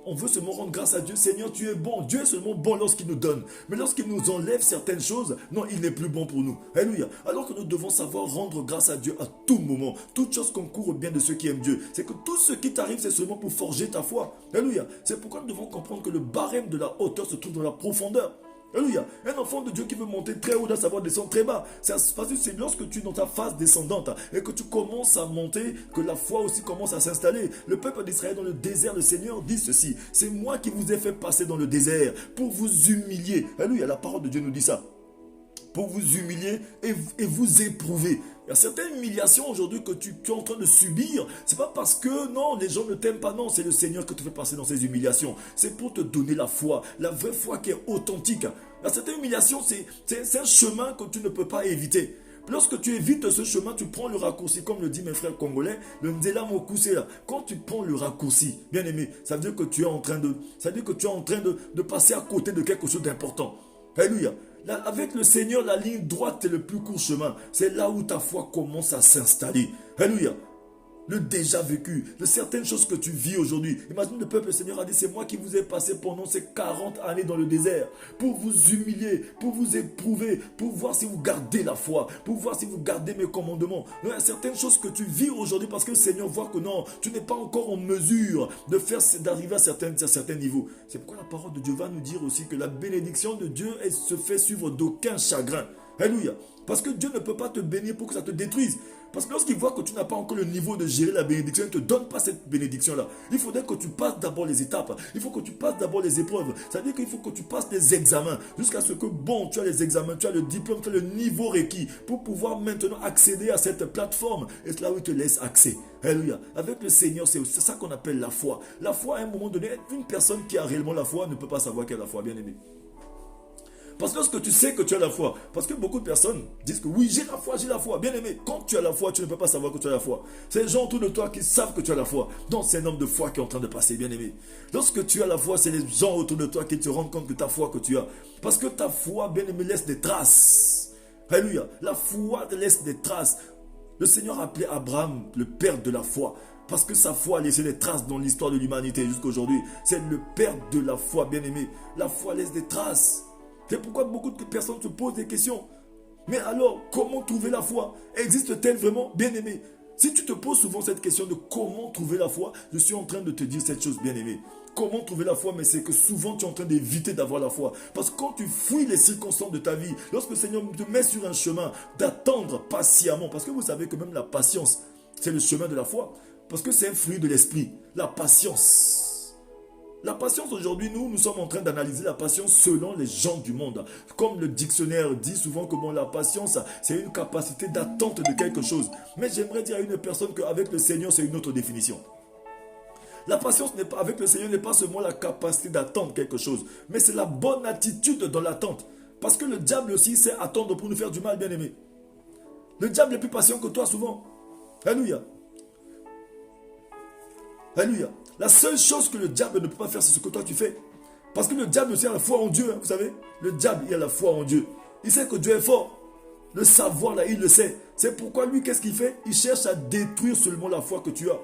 on veut seulement rendre grâce à Dieu. Seigneur, tu es bon. Dieu est seulement bon lorsqu'il nous donne. Mais lorsqu'il nous enlève certaines choses, non, il n'est plus bon pour nous. Alléluia. Alors que nous devons savoir rendre grâce à Dieu à tout moment. Toute chose concourt au bien de ceux qui aiment Dieu. C'est que tout ce qui t'arrive, c'est seulement pour forger ta foi. Alléluia. C'est pourquoi nous devons comprendre que le barème de la hauteur se trouve dans la profondeur. Alléluia. Un enfant de Dieu qui veut monter très haut doit savoir descendre très bas. Parce que c'est lorsque tu es dans ta phase descendante et que tu commences à monter que la foi aussi commence à s'installer. Le peuple d'Israël dans le désert, le Seigneur dit ceci: c'est moi qui vous ai fait passer dans le désert pour vous humilier. Alléluia, la parole de Dieu nous dit ça. Pour vous humilier et vous éprouver. Il y a certaines humiliations aujourd'hui que tu es en train de subir. C'est pas parce que non, les gens ne t'aiment pas. Non, c'est le Seigneur qui te fait passer dans ces humiliations. C'est pour te donner la foi, la vraie foi qui est authentique. Il y a certaines humiliations, c'est un chemin que tu ne peux pas éviter. Lorsque tu évites ce chemin, tu prends le raccourci, comme le dit mes frères congolais, le Nzela Mokuse là. Quand tu prends le raccourci, bien aimé, ça veut dire que tu es en train de passer à côté de quelque chose d'important. Alléluia. Avec le Seigneur, la ligne droite est le plus court chemin. C'est là où ta foi commence à s'installer. Alléluia. Le déjà vécu, de certaines choses que tu vis aujourd'hui. Imagine le peuple, le Seigneur a dit, c'est moi qui vous ai passé pendant ces 40 années dans le désert pour vous humilier, pour vous éprouver, pour voir si vous gardez la foi, pour voir si vous gardez mes commandements. Il y a certaines choses que tu vis aujourd'hui parce que le Seigneur voit que non, tu n'es pas encore en mesure d'arriver à certains niveaux. C'est pourquoi la parole de Dieu va nous dire aussi que la bénédiction de Dieu, elle se fait suivre d'aucun chagrin. Alléluia. Parce que Dieu ne peut pas te bénir pour que ça te détruise. Parce que lorsqu'il voit que tu n'as pas encore le niveau de gérer la bénédiction, il ne te donne pas cette bénédiction-là. Il faudrait que tu passes d'abord les étapes. Il faut que tu passes d'abord les épreuves. C'est-à-dire qu'il faut que tu passes les examens. Jusqu'à ce que, bon, tu as les examens, tu as le diplôme, tu as le niveau requis pour pouvoir maintenant accéder à cette plateforme. Et c'est là où il te laisse accès. Alléluia. Avec le Seigneur, c'est ça qu'on appelle la foi. La foi, à un moment donné, une personne qui a réellement la foi ne peut pas savoir qu'elle a la foi, bien aimé. Parce que lorsque tu sais que tu as la foi, parce que beaucoup de personnes disent que oui, j'ai la foi, j'ai la foi. Bien aimé, quand tu as la foi, tu ne peux pas savoir que tu as la foi. C'est les gens autour de toi qui savent que tu as la foi. Donc c'est un homme de foi qui est en train de passer, bien aimé. Lorsque tu as la foi, c'est les gens autour de toi qui te rendent compte que ta foi que tu as. Parce que ta foi, bien aimé, laisse des traces. Alléluia. La foi laisse des traces. Le Seigneur a appelé Abraham le père de la foi. Parce que sa foi a laissé des traces dans l'histoire de l'humanité jusqu'à aujourd'hui. C'est le père de la foi, bien aimé. La foi laisse des traces. C'est pourquoi beaucoup de personnes se posent des questions. Mais alors, comment trouver la foi? Existe-t-elle vraiment, bien aimé? Si tu te poses souvent cette question de comment trouver la foi, je suis en train de te dire cette chose, bien aimé. Comment trouver la foi? Mais c'est que souvent tu es en train d'éviter d'avoir la foi. Parce que quand tu fuis les circonstances de ta vie, lorsque le Seigneur te met sur un chemin, d'attendre patiemment, parce que vous savez que même la patience, c'est le chemin de la foi. Parce que c'est un fruit de l'esprit, la patience. La patience aujourd'hui, nous sommes en train d'analyser la patience selon les gens du monde. Comme le dictionnaire dit souvent que bon, la patience, c'est une capacité d'attente de quelque chose. Mais j'aimerais dire à une personne qu'avec le Seigneur, c'est une autre définition. La patience avec le Seigneur n'est pas seulement la capacité d'attendre quelque chose, mais c'est la bonne attitude dans l'attente. Parce que le diable aussi sait attendre pour nous faire du mal, bien aimé. Le diable est plus patient que toi souvent. Alléluia. Alléluia. La seule chose que le diable ne peut pas faire, c'est ce que toi tu fais. Parce que le diable aussi a la foi en Dieu, hein, vous savez. Le diable, il a la foi en Dieu. Il sait que Dieu est fort. Le savoir, là, il le sait. C'est pourquoi lui, qu'est-ce qu'il fait? Il cherche à détruire seulement la foi que tu as.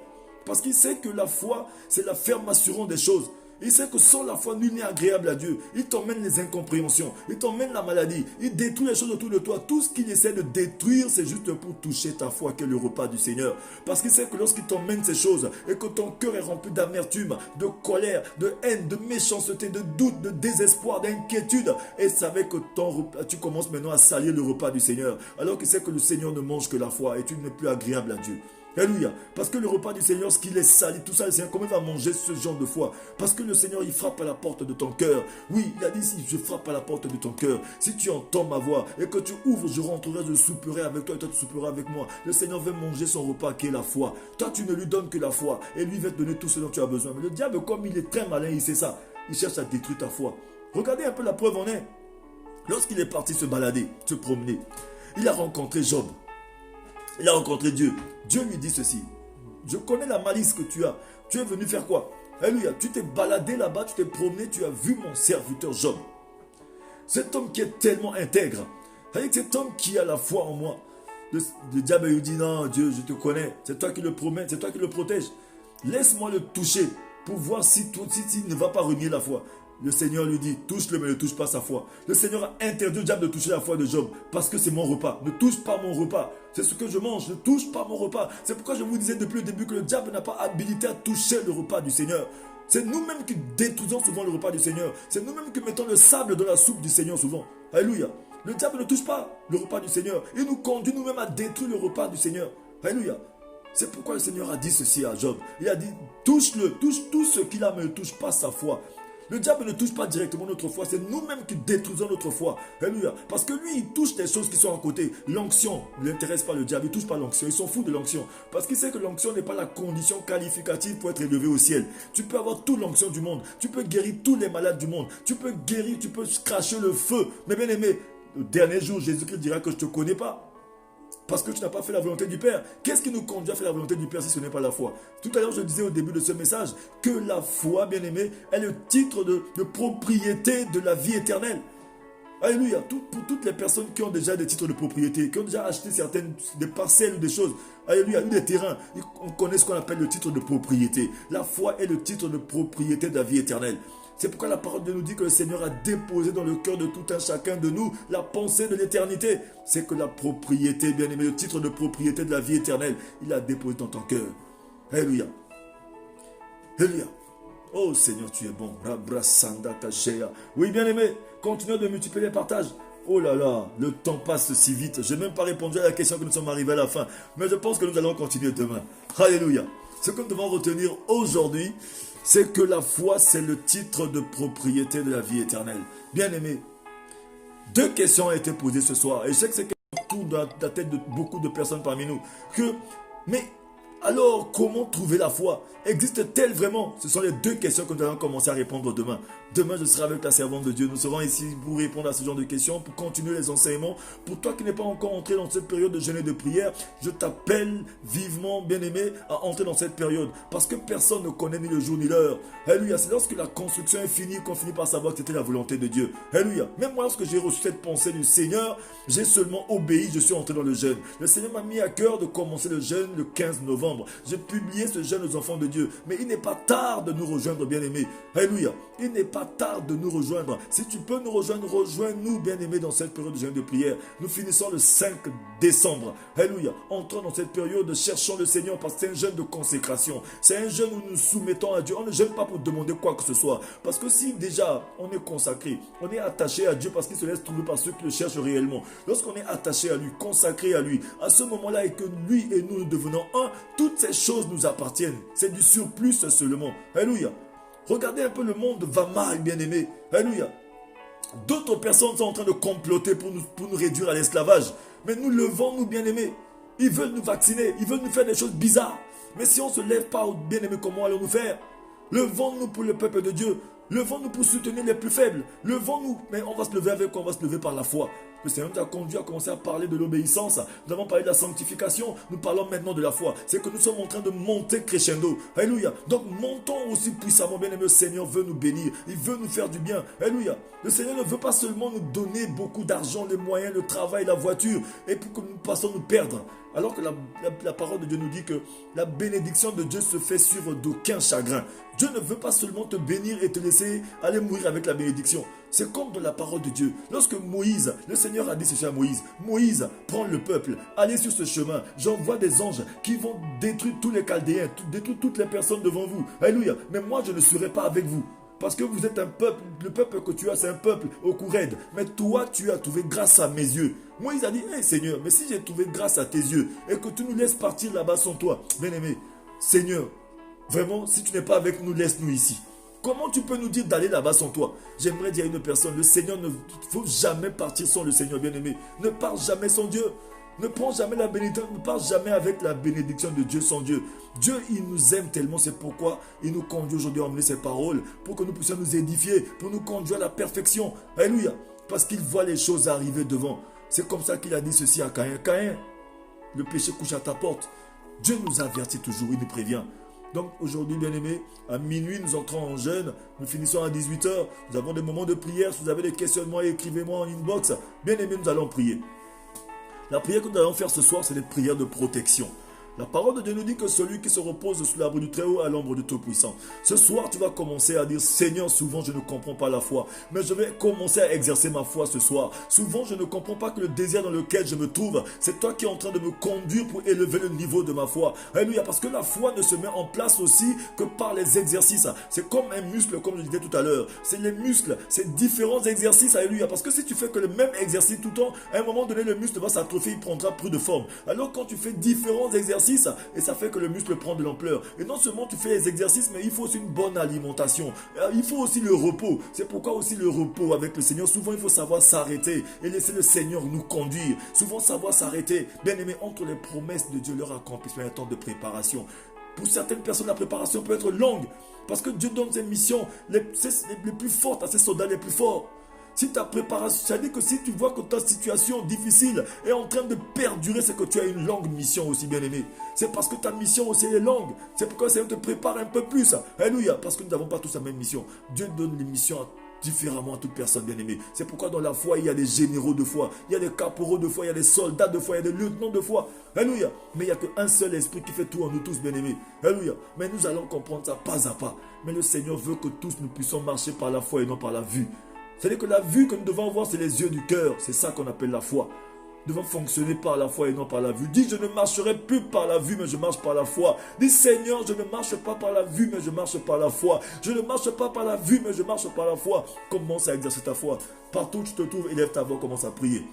Parce qu'il sait que la foi, c'est la ferme assurance des choses. Il sait que sans la foi, nul n'est agréable à Dieu. Il t'emmène les incompréhensions. Il t'emmène la maladie. Il détruit les choses autour de toi. Tout ce qu'il essaie de détruire, c'est juste pour toucher ta foi, qui est le repas du Seigneur. Parce qu'il sait que lorsqu'il t'emmène ces choses et que ton cœur est rempli d'amertume, de colère, de haine, de méchanceté, de doute, de désespoir, d'inquiétude, et savait que tu commences maintenant à salir le repas du Seigneur. Alors qu'il sait que le Seigneur ne mange que la foi et tu n'es plus agréable à Dieu. Alléluia. Parce que le repas du Seigneur, ce qu'il est sali, tout ça, le Seigneur, comment il va manger ce genre de foi? Parce que le Seigneur, il frappe à la porte de ton cœur. Oui, il a dit, si je frappe à la porte de ton cœur, si tu entends ma voix et que tu ouvres, je rentrerai, je souperai avec toi et toi tu souperas avec moi. Le Seigneur veut manger son repas qui est la foi. Toi, tu ne lui donnes que la foi et lui va te donner tout ce dont tu as besoin. Mais le diable, comme il est très malin, il sait ça. Il cherche à détruire ta foi. Regardez un peu la preuve en est. Lorsqu'il est parti se balader, se promener, il a rencontré Job. Il a rencontré Dieu. Dieu lui dit ceci. Je connais la malice que tu as. Tu es venu faire quoi? Alléluia. Tu t'es baladé là-bas, tu t'es promené, tu as vu mon serviteur Job. Cet homme qui est tellement intègre. Avec cet homme qui a la foi en moi. Le diable lui dit non, Dieu, je te connais. C'est toi qui le promets, c'est toi qui le protèges. Laisse-moi le toucher pour voir s'il ne va pas renier la foi. Le Seigneur lui dit, touche-le, mais ne touche pas sa foi. Le Seigneur a interdit au diable de toucher la foi de Job, parce que c'est mon repas. Ne touche pas mon repas. C'est ce que je mange, ne touche pas mon repas. C'est pourquoi je vous disais depuis le début que le diable n'a pas habilité à toucher le repas du Seigneur. C'est nous-mêmes qui détruisons souvent le repas du Seigneur. C'est nous-mêmes qui mettons le sable dans la soupe du Seigneur souvent. Alléluia. Le diable ne touche pas le repas du Seigneur. Il nous conduit nous-mêmes à détruire le repas du Seigneur. Alléluia. C'est pourquoi le Seigneur a dit ceci à Job. Il a dit, touche-le, touche tout ce qu'il a, mais ne touche pas sa foi. Le diable ne touche pas directement notre foi, c'est nous-mêmes qui détruisons notre foi. Alléluia. Parce que lui, il touche des choses qui sont à côté. L'onction ne l'intéresse pas le diable, il ne touche pas l'onction, il s'en fout de l'onction. Parce qu'il sait que l'onction n'est pas la condition qualificative pour être élevé au ciel. Tu peux avoir toute l'onction du monde, tu peux guérir tous les malades du monde, tu peux guérir, tu peux cracher le feu. Mais bien aimé, le dernier jour, Jésus-Christ dira que je ne te connais pas. Parce que tu n'as pas fait la volonté du Père. Qu'est-ce qui nous conduit à faire la volonté du Père si ce n'est pas la foi? Tout à l'heure, je disais au début de ce message que la foi, bien aimé, est le titre de propriété de la vie éternelle. Alléluia. Pour toutes les personnes qui ont déjà des titres de propriété, qui ont déjà acheté des parcelles ou des choses, alléluia, ou des terrains, on connaît ce qu'on appelle le titre de propriété. La foi est le titre de propriété de la vie éternelle. C'est pourquoi la parole de nous dit que le Seigneur a déposé dans le cœur de tout un chacun de nous la pensée de l'éternité. C'est que la propriété, bien aimé, le titre de propriété de la vie éternelle, il a déposé dans ton cœur. Alléluia. Alléluia. Oh Seigneur, tu es bon. Oui, bien aimé, continuez de multiplier les partages. Oh là là, le temps passe si vite. Je n'ai même pas répondu à la question que nous sommes arrivés à la fin. Mais je pense que nous allons continuer demain. Alléluia. Ce que nous devons retenir aujourd'hui, c'est que la foi, c'est le titre de propriété de la vie éternelle. Bien aimé, 2 questions ont été posées ce soir. Et je sais que c'est autour de la tête de beaucoup de personnes parmi nous. Mais Alors, comment trouver la foi? Existe-t-elle vraiment? Ce sont les deux questions que nous allons commencer à répondre demain. Demain, je serai avec la servante de Dieu. Nous serons ici pour répondre à ce genre de questions, pour continuer les enseignements. Pour toi qui n'es pas encore entré dans cette période de jeûne et de prière, je t'appelle vivement, bien-aimé, à entrer dans cette période. Parce que personne ne connaît ni le jour ni l'heure. Alléluia. C'est lorsque la construction est finie qu'on finit par savoir que c'était la volonté de Dieu. Alléluia. Même moi, lorsque j'ai reçu cette pensée du Seigneur, j'ai seulement obéi, je suis entré dans le jeûne. Le Seigneur m'a mis à cœur de commencer le jeûne le 15 novembre. J'ai publié ce jeûne aux enfants de Dieu. Mais il n'est pas tard de nous rejoindre, bien-aimés. Alléluia. Il n'est pas tard de nous rejoindre. Si tu peux nous rejoindre, rejoins-nous, bien-aimés, dans cette période de jeûne de prière. Nous finissons le 5 décembre. Alléluia. Entrons dans cette période, cherchons le Seigneur parce que c'est un jeûne de consécration. C'est un jeûne où nous nous soumettons à Dieu. On ne jeûne pas pour demander quoi que ce soit. Parce que si déjà on est consacré, on est attaché à Dieu parce qu'il se laisse trouver par ceux qui le cherchent réellement. Lorsqu'on est attaché à lui, consacré à lui, à ce moment-là et que lui et nous devenons un, toutes ces choses nous appartiennent. C'est du surplus seulement. Alléluia. Regardez un peu, le monde va mal, bien-aimé. Alléluia. D'autres personnes sont en train de comploter pour nous réduire à l'esclavage. Mais nous levons-nous, bien-aimés. Ils veulent nous vacciner, ils veulent nous faire des choses bizarres. Mais si on ne se lève pas, bien-aimés, comment allons-nous faire? Levons-nous pour le peuple de Dieu. Levons-nous pour soutenir les plus faibles. Levons-nous. Mais on va se lever avec quoi? On va se lever par la foi. Le Seigneur nous a conduit à commencer à parler de l'obéissance. Nous avons parlé de la sanctification. Nous parlons maintenant de la foi. C'est que nous sommes en train de monter crescendo. Alléluia. Donc montons aussi puissamment. Bien aimé, le Seigneur veut nous bénir. Il veut nous faire du bien. Alléluia. Le Seigneur ne veut pas seulement nous donner beaucoup d'argent, les moyens, le travail, la voiture, et pour que nous passions nous perdre. Alors que la parole de Dieu nous dit que la bénédiction de Dieu se fait sur d'aucun chagrin. Dieu ne veut pas seulement te bénir et te laisser aller mourir avec la bénédiction. C'est comme dans la parole de Dieu. Lorsque Moïse, le Seigneur a dit ceci à Moïse: Moïse, prends le peuple, allez sur ce chemin. J'envoie des anges qui vont détruire tous les Chaldéens, détruire toutes les personnes devant vous. Alléluia. Mais moi, je ne serai pas avec vous. Parce que vous êtes un peuple, le peuple que tu as, c'est un peuple au cou raide. Mais toi, tu as trouvé grâce à mes yeux. Moïse a dit: hey, Seigneur, mais si j'ai trouvé grâce à tes yeux et que tu nous laisses partir là-bas sans toi, bien-aimé, Seigneur, vraiment, si tu n'es pas avec nous, laisse-nous ici. Comment tu peux nous dire d'aller là-bas sans toi? J'aimerais dire à une personne: le Seigneur, ne faut jamais partir sans le Seigneur, bien-aimé. Ne pars jamais sans Dieu. Ne prends jamais la bénédiction, ne pars jamais avec la bénédiction de Dieu sans Dieu. Dieu, il nous aime tellement, c'est pourquoi il nous conduit aujourd'hui à emmener ses paroles, pour que nous puissions nous édifier, pour nous conduire à la perfection. Alléluia. Parce qu'il voit les choses arriver devant. C'est comme ça qu'il a dit ceci à Caïn: Caïn, le péché couche à ta porte. Dieu nous avertit toujours, il nous prévient. Donc aujourd'hui, bien-aimés, à minuit, nous entrons en jeûne. Nous finissons à 18h. Nous avons des moments de prière. Si vous avez des questionnements, écrivez-moi en inbox. Bien-aimés, nous allons prier. La prière que nous allons faire ce soir, c'est des prières de protection. La parole de Dieu nous dit que celui qui se repose sous l'abri du Très-Haut a l'ombre du Tout-Puissant. Ce soir, tu vas commencer à dire: Seigneur, souvent je ne comprends pas la foi, mais je vais commencer à exercer ma foi ce soir. Souvent, je ne comprends pas que le désir dans lequel je me trouve, c'est toi qui es en train de me conduire pour élever le niveau de ma foi. Alléluia, parce que la foi ne se met en place aussi que par les exercices. C'est comme un muscle, comme je disais tout à l'heure. C'est les muscles, c'est différents exercices. Alléluia, parce que si tu fais que le même exercice tout le temps, à un moment donné, le muscle va s'atrophier, il prendra plus de forme. Alors quand tu fais différents exercices, et ça fait que le muscle prend de l'ampleur. Et non seulement tu fais les exercices, mais il faut aussi une bonne alimentation. Il faut aussi le repos. C'est pourquoi aussi le repos avec le Seigneur. Souvent, il faut savoir s'arrêter et laisser le Seigneur nous conduire. Souvent, savoir s'arrêter. Bien aimé, entre les promesses de Dieu, leur accomplissement, il y a un temps de préparation. Pour certaines personnes, la préparation peut être longue. Parce que Dieu donne ses missions les plus fortes à ses soldats les plus forts. Si ta préparation, c'est-à-dire que si tu vois que ta situation difficile est en train de perdurer, c'est que tu as une longue mission aussi, bien-aimé. C'est parce que ta mission aussi est longue. C'est pourquoi le Seigneur te prépare un peu plus. Alléluia. Parce que nous n'avons pas tous la même mission. Dieu donne les missions différemment à toute personne, bien-aimée. C'est pourquoi dans la foi, il y a des généraux de foi, il y a des caporaux de foi, il y a des soldats de foi, il y a des lieutenants de foi. Alléluia. Mais il n'y a qu'un seul esprit qui fait tout en nous tous, bien-aimés. Alléluia. Mais nous allons comprendre ça pas à pas. Mais le Seigneur veut que tous nous puissions marcher par la foi et non par la vue. C'est-à-dire que la vue que nous devons avoir, c'est les yeux du cœur. C'est ça qu'on appelle la foi. Nous devons fonctionner par la foi et non par la vue. Dis: je ne marcherai plus par la vue, mais je marche par la foi. Dis: Seigneur, je ne marche pas par la vue, mais je marche par la foi. Je ne marche pas par la vue, mais je marche par la foi. Commence à exercer ta foi. Partout où tu te trouves, élève ta voix, commence à prier.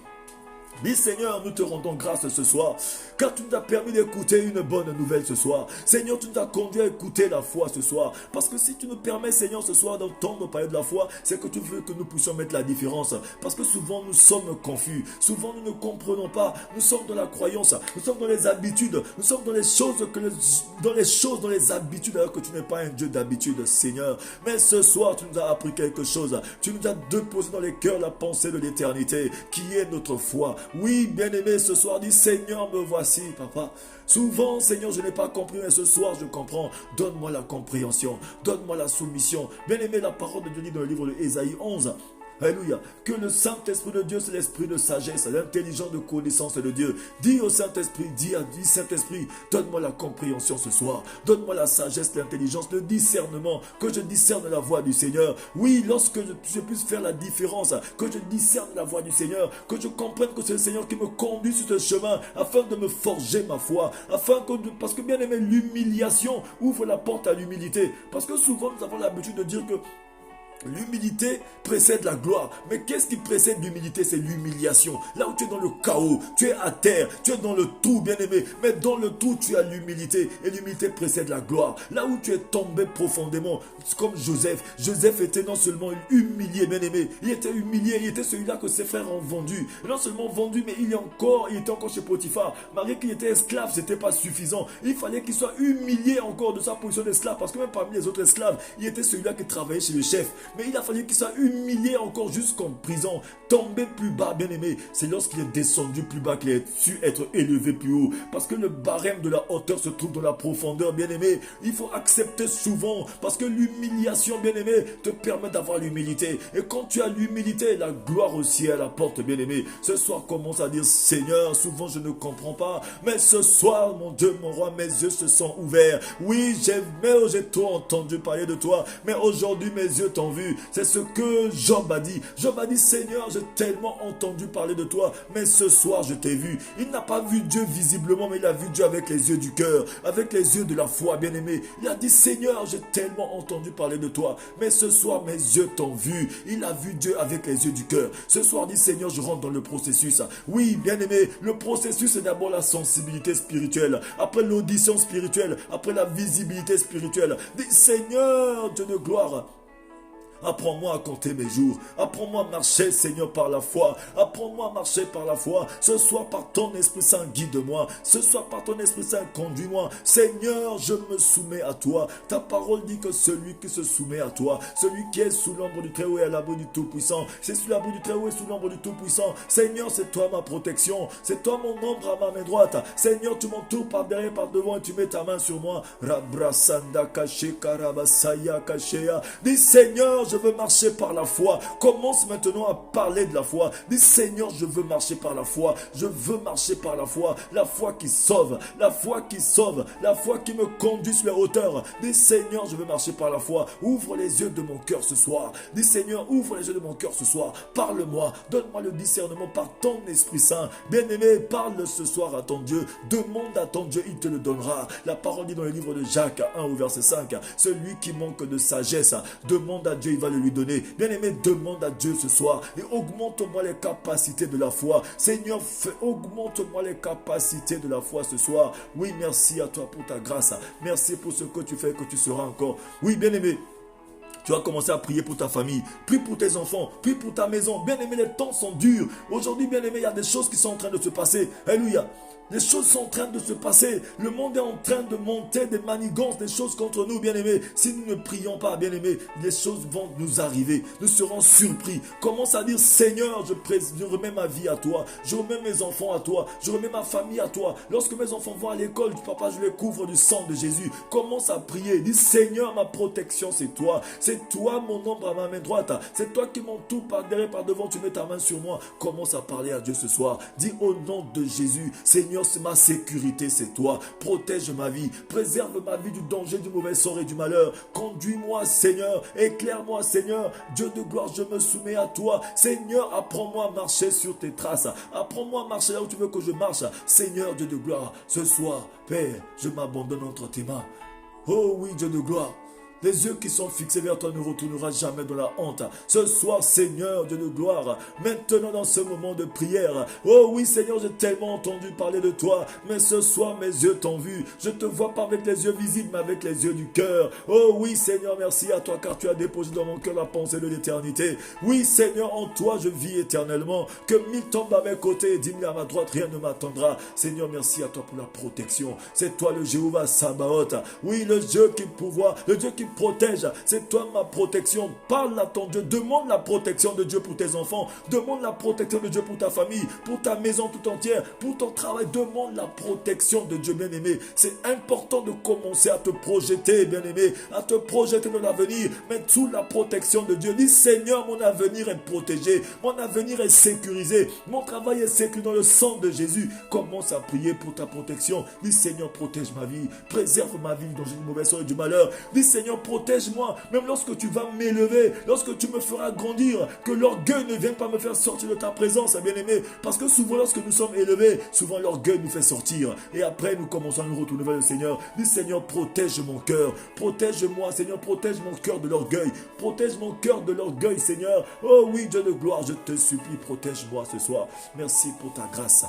Dis Seigneur, nous te rendons grâce ce soir, car tu nous as permis d'écouter une bonne nouvelle ce soir. Seigneur, tu nous as conduit à écouter la foi ce soir. Parce que si tu nous permets, Seigneur, ce soir d'entendre parler de la foi, c'est que tu veux que nous puissions mettre la différence. Parce que souvent nous sommes confus, souvent nous ne comprenons pas, nous sommes dans la croyance, nous sommes dans les habitudes, nous sommes dans les choses, dans les habitudes, alors que tu n'es pas un Dieu d'habitude, Seigneur. Mais ce soir, tu nous as appris quelque chose. Tu nous as déposé dans les cœurs la pensée de l'éternité, qui est notre foi. Oui, bien-aimé, ce soir, dis Seigneur, me voici, papa. Souvent, Seigneur, je n'ai pas compris, mais ce soir, je comprends. Donne-moi la compréhension, donne-moi la soumission. Bien-aimé, la parole de Dieu dit dans le livre de Ésaïe 11. Alléluia. Que le Saint-Esprit de Dieu, c'est l'esprit de sagesse, l'intelligence de connaissance de Dieu. Dis au Saint-Esprit, dis Saint-Esprit, donne-moi la compréhension ce soir. Donne-moi la sagesse, l'intelligence, le discernement, que je discerne la voix du Seigneur. Oui, lorsque je puisse faire la différence, que je discerne la voix du Seigneur, que je comprenne que c'est le Seigneur qui me conduit sur ce chemin, afin de me forger ma foi, parce que bien aimé, l'humiliation ouvre la porte à l'humilité. Parce que souvent, nous avons l'habitude de dire que l'humilité précède la gloire. Mais qu'est-ce qui précède l'humilité? C'est l'humiliation. Là où tu es dans le chaos, tu es à terre, tu es dans le trou, bien-aimé. Mais dans le trou, tu as l'humilité. Et l'humilité précède la gloire. Là où tu es tombé profondément, comme Joseph. Joseph était non seulement humilié, bien-aimé. Il était humilié. Il était celui-là que ses frères ont vendu. Non seulement vendu, mais il était encore chez Potiphar. Malgré qu'il était esclave, ce n'était pas suffisant. Il fallait qu'il soit humilié encore de sa position d'esclave. Parce que même parmi les autres esclaves, il était celui-là qui travaillait chez le chef. Mais il a fallu qu'il soit humilié encore jusqu'en prison, tombé plus bas, bien-aimé. C'est lorsqu'il est descendu plus bas qu'il a su être élevé plus haut. Parce que le barème de la hauteur se trouve dans la profondeur, bien-aimé. Il faut accepter souvent, parce que l'humiliation, bien-aimé, te permet d'avoir l'humilité. Et quand tu as l'humilité, la gloire aussi à la porte, bien-aimé. Ce soir, commence à dire, Seigneur, souvent je ne comprends pas, mais ce soir, mon Dieu, mon roi, mes yeux se sont ouverts. Oui, j'ai trop entendu parler de toi, mais aujourd'hui, mes yeux t'ont vu. C'est ce que Job a dit. Job a dit, Seigneur, j'ai tellement entendu parler de toi, mais ce soir je t'ai vu. Il n'a pas vu Dieu visiblement, mais il a vu Dieu avec les yeux du cœur, avec les yeux de la foi, bien-aimé. Il a dit, Seigneur, j'ai tellement entendu parler de toi, mais ce soir mes yeux t'ont vu. Il a vu Dieu avec les yeux du cœur. Ce soir, dit, Seigneur, je rentre dans le processus. Oui, bien-aimé, le processus, c'est d'abord la sensibilité spirituelle, après l'audition spirituelle, après la visibilité spirituelle. Dis, Seigneur, Dieu de gloire, apprends-moi à compter mes jours. Apprends-moi à marcher, Seigneur, par la foi. Apprends-moi à marcher par la foi. Ce soir, par ton Esprit Saint, guide-moi. Ce soir, par ton Esprit Saint, conduis-moi. Seigneur, je me soumets à toi. Ta parole dit que celui qui se soumet à toi, celui qui est sous l'ombre du Très-Haut et à l'abri du Tout-Puissant, c'est sous l'abri du Très-Haut et sous l'ombre du Tout-Puissant. Seigneur, c'est toi ma protection. C'est toi mon ombre à ma main droite. Seigneur, tu m'entoures par derrière, par devant et tu mets ta main sur moi. Rabrasanda kaché karabasaya kashea. Dis, Seigneur, je veux marcher par la foi. Commence maintenant à parler de la foi. Dis, Seigneur, je veux marcher par la foi. Je veux marcher par la foi. La foi qui sauve. La foi qui sauve. La foi qui me conduit sur les hauteurs. Dis, Seigneur, je veux marcher par la foi. Ouvre les yeux de mon cœur ce soir. Dis, Seigneur, ouvre les yeux de mon cœur ce soir. Parle-moi. Donne-moi le discernement par ton Esprit Saint. Bien-aimé, parle ce soir à ton Dieu. Demande à ton Dieu, il te le donnera. La parole dit dans le livre de Jacques 1 au verset 5. Celui qui manque de sagesse, demande à Dieu, il va le lui donner. Bien-aimé, demande à Dieu ce soir et augmente-moi les capacités de la foi. Seigneur, augmente-moi les capacités de la foi ce soir. Oui, merci à toi pour ta grâce. Merci pour ce que tu fais et que tu seras encore. Oui, bien-aimé, tu vas commencer à prier pour ta famille, prie pour tes enfants, prie pour ta maison. Bien-aimé, les temps sont durs. Aujourd'hui, bien-aimé, il y a des choses qui sont en train de se passer. Alléluia. Les choses sont en train de se passer. Le monde est en train de monter des manigances, des choses contre nous, bien-aimés. Si nous ne prions pas, bien-aimés, les choses vont nous arriver. Nous serons surpris. Commence à dire, Seigneur, je remets ma vie à toi. Je remets mes enfants à toi. Je remets ma famille à toi. Lorsque mes enfants vont à l'école, papa, je les couvre du sang de Jésus. Commence à prier. Dis, Seigneur, ma protection, c'est toi. C'est toi, mon ombre à ma main droite. C'est toi qui m'entoure par derrière, par devant. Tu mets ta main sur moi. Commence à parler à Dieu ce soir. Dis au nom de Jésus, Seigneur, c'est ma sécurité, c'est toi. Protège ma vie, préserve ma vie du danger, du mauvais sort et du malheur. Conduis-moi, Seigneur, éclaire-moi, Seigneur. Dieu de gloire, je me soumets à toi. Seigneur, apprends-moi à marcher sur tes traces. Apprends-moi à marcher là où tu veux que je marche. Seigneur, Dieu de gloire, ce soir, Père, je m'abandonne entre tes mains. Oh oui, Dieu de gloire. Les yeux qui sont fixés vers toi ne retourneront jamais dans la honte. Ce soir, Seigneur, Dieu de gloire, maintenant dans ce moment de prière, oh oui, Seigneur, j'ai tellement entendu parler de toi, mais ce soir, mes yeux t'ont vu. Je te vois pas avec les yeux visibles, mais avec les yeux du cœur. Oh oui, Seigneur, merci à toi, car tu as déposé dans mon cœur la pensée de l'éternité. Oui, Seigneur, en toi, je vis éternellement. Que 1000 tombent à mes côtés et 10 000 à ma droite, rien ne m'attendra. Seigneur, merci à toi pour la protection. C'est toi le Jéhovah Sabaoth. Oui, le Dieu qui pourvoit, le Dieu qui protège. C'est toi ma protection. Parle à ton Dieu. Demande la protection de Dieu pour tes enfants. Demande la protection de Dieu pour ta famille, pour ta maison tout entière, pour ton travail. Demande la protection de Dieu, bien-aimé. C'est important de commencer à te projeter, bien-aimé, à te projeter dans l'avenir, mais sous la protection de Dieu. Dis, Seigneur, mon avenir est protégé. Mon avenir est sécurisé. Mon travail est sécurisé dans le sang de Jésus. Commence à prier pour ta protection. Dis, Seigneur, protège ma vie. Préserve ma vie dans une mauvaise sort et du malheur. Dis, Seigneur, protège-moi. Même lorsque tu vas m'élever, lorsque tu me feras grandir, que l'orgueil ne vienne pas me faire sortir de ta présence, bien-aimé. Parce que souvent, lorsque nous sommes élevés, souvent l'orgueil nous fait sortir. Et après, nous commençons à nous retourner vers le Seigneur. Dis, Seigneur, protège mon cœur. Protège-moi, Seigneur, protège mon cœur de l'orgueil. Protège mon cœur de l'orgueil, Seigneur. Oh oui, Dieu de gloire, je te supplie, protège-moi ce soir. Merci pour ta grâce.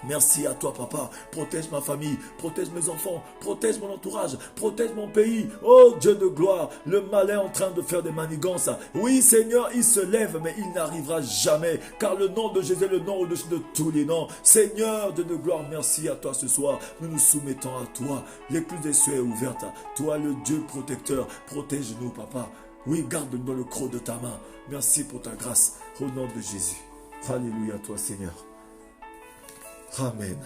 Merci à toi, papa. Protège ma famille, protège mes enfants, protège mon entourage, protège mon pays. Oh Dieu de gloire, le mal est en train de faire des manigances. Oui, Seigneur, il se lève, mais il n'arrivera jamais, car le nom de Jésus est le nom au-dessus de tous les noms. Seigneur, Dieu de gloire, merci à toi ce soir. Nous nous soumettons à toi. L'écluse des cieux est ouverte. Toi, le Dieu protecteur, protège-nous, papa. Oui, garde-nous dans le creux de ta main. Merci pour ta grâce. Au nom de Jésus. Alléluia à toi, Seigneur. Amen.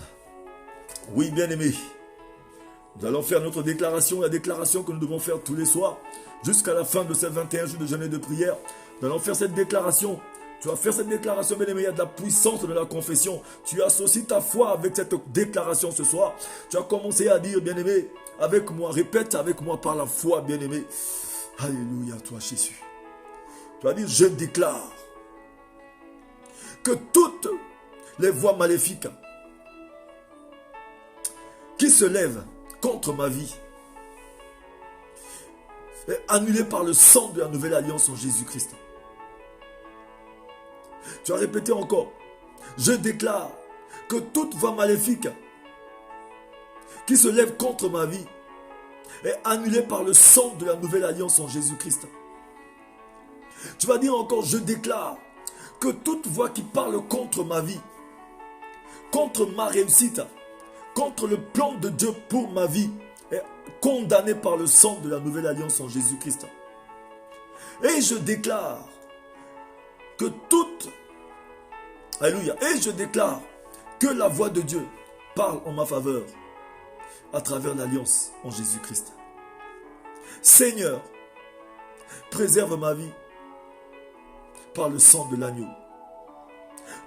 Oui, bien-aimés, nous allons faire notre déclaration, la déclaration que nous devons faire tous les soirs, jusqu'à la fin de ces 21 jours de jeûne et de prière. Nous allons faire cette déclaration. Tu vas faire cette déclaration, bien-aimé, il y a de la puissance de la confession. Tu associes ta foi avec cette déclaration ce soir. Tu as commencé à dire, bien-aimé, avec moi, répète avec moi par la foi, bien-aimé. Alléluia, toi, Jésus. Tu vas dire, je déclare que toutes les voix maléfiques qui se lève contre ma vie est annulé par le sang de la nouvelle alliance en Jésus-Christ. Tu as répété encore. Je déclare que toute voix maléfique qui se lève contre ma vie est annulée par le sang de la nouvelle alliance en Jésus-Christ. Tu vas dire encore, je déclare que toute voix qui parle contre ma vie, contre ma réussite, contre le plan de Dieu pour ma vie, est condamné par le sang de la nouvelle alliance en Jésus-Christ. Et je déclare que toute... Alléluia. Et je déclare que la voix de Dieu parle en ma faveur à travers l'alliance en Jésus-Christ. Seigneur, préserve ma vie par le sang de l'agneau.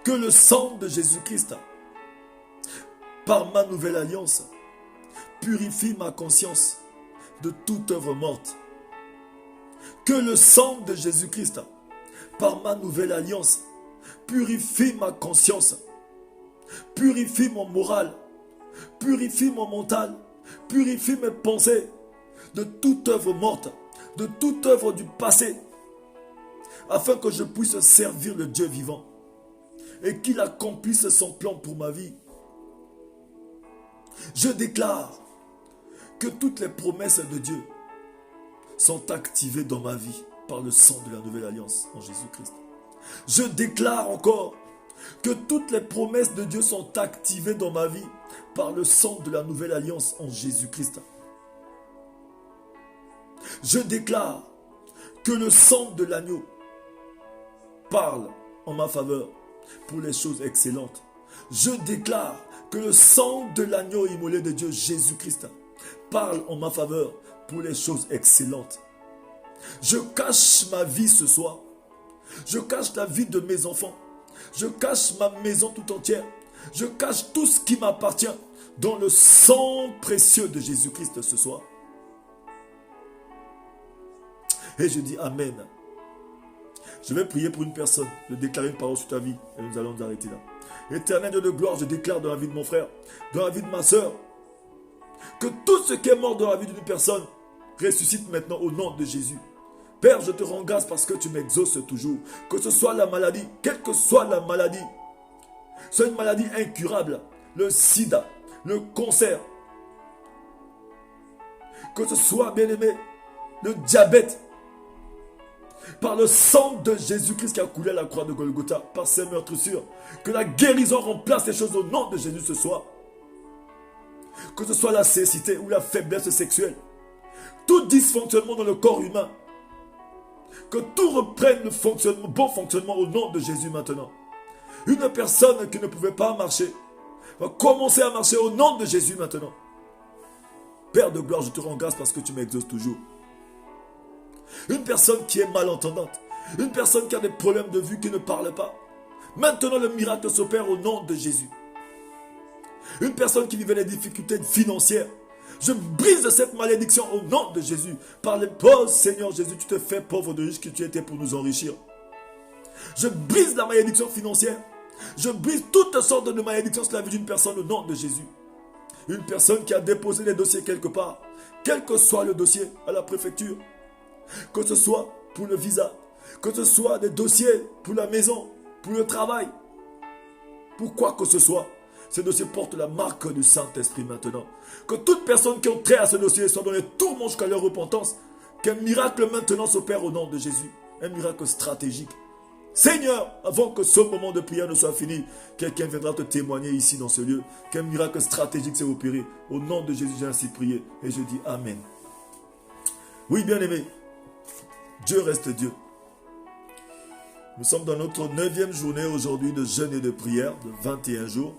Que le sang de Jésus-Christ, par ma nouvelle alliance, purifie ma conscience de toute œuvre morte. Que le sang de Jésus-Christ, par ma nouvelle alliance, purifie ma conscience, purifie mon moral, purifie mon mental, purifie mes pensées de toute œuvre morte, de toute œuvre du passé, afin que je puisse servir le Dieu vivant et qu'il accomplisse son plan pour ma vie. Je déclare que toutes les promesses de Dieu sont activées dans ma vie par le sang de la nouvelle alliance en Jésus-Christ. Je déclare encore que toutes les promesses de Dieu sont activées dans ma vie par le sang de la nouvelle alliance en Jésus-Christ. Je déclare que le sang de l'agneau parle en ma faveur pour les choses excellentes. Je déclare que le sang de l'agneau immolé de Dieu, Jésus-Christ, parle en ma faveur pour les choses excellentes. Je cache ma vie ce soir. Je cache la vie de mes enfants. Je cache ma maison tout entière. Je cache tout ce qui m'appartient dans le sang précieux de Jésus-Christ ce soir. Et je dis Amen. Je vais prier pour une personne, je déclare une parole sur ta vie et nous allons nous arrêter là. Éternel Dieu de gloire, je déclare dans la vie de mon frère, dans la vie de ma soeur, que tout ce qui est mort dans la vie d'une personne ressuscite maintenant au nom de Jésus. Père, je te rends grâce parce que tu m'exauces toujours. Que ce soit la maladie, quelle que soit la maladie, c'est une maladie incurable, le sida, le cancer, que ce soit, bien-aimé, le diabète, par le sang de Jésus-Christ qui a coulé à la croix de Golgotha, par ses meurtrissures, que la guérison remplace les choses au nom de Jésus ce soir. Que ce soit la cécité ou la faiblesse sexuelle, tout dysfonctionnement dans le corps humain, que tout reprenne le fonctionnement, bon fonctionnement au nom de Jésus maintenant. Une personne qui ne pouvait pas marcher va commencer à marcher au nom de Jésus maintenant. Père de gloire, je te rends grâce parce que tu m'exauces toujours. Une personne qui est malentendante, une personne qui a des problèmes de vue, qui ne parle pas. Maintenant, le miracle s'opère au nom de Jésus. Une personne qui vivait des difficultés financières, je brise cette malédiction au nom de Jésus. Par les pauvres, Seigneur Jésus, tu te fais pauvre de riche que tu étais pour nous enrichir. Je brise la malédiction financière. Je brise toutes sortes de malédictions sur la vie d'une personne au nom de Jésus. Une personne qui a déposé des dossiers quelque part, quel que soit le dossier à la préfecture, que ce soit pour le visa, que ce soit des dossiers pour la maison, pour le travail, pour quoi que ce soit, ces dossiers portent la marque du Saint-Esprit maintenant. Que toute personne qui a trait à ce dossier soit dans les tourments jusqu'à leur repentance. Qu'un miracle maintenant s'opère au nom de Jésus. Un miracle stratégique. Seigneur, avant que ce moment de prière ne soit fini, quelqu'un viendra te témoigner ici dans ce lieu qu'un miracle stratégique s'est opéré. Au nom de Jésus, j'ai ainsi prié et je dis Amen. Oui, bien-aimé, Dieu reste Dieu. Nous sommes dans notre 9e journée aujourd'hui de jeûne et de prière de 21 jours.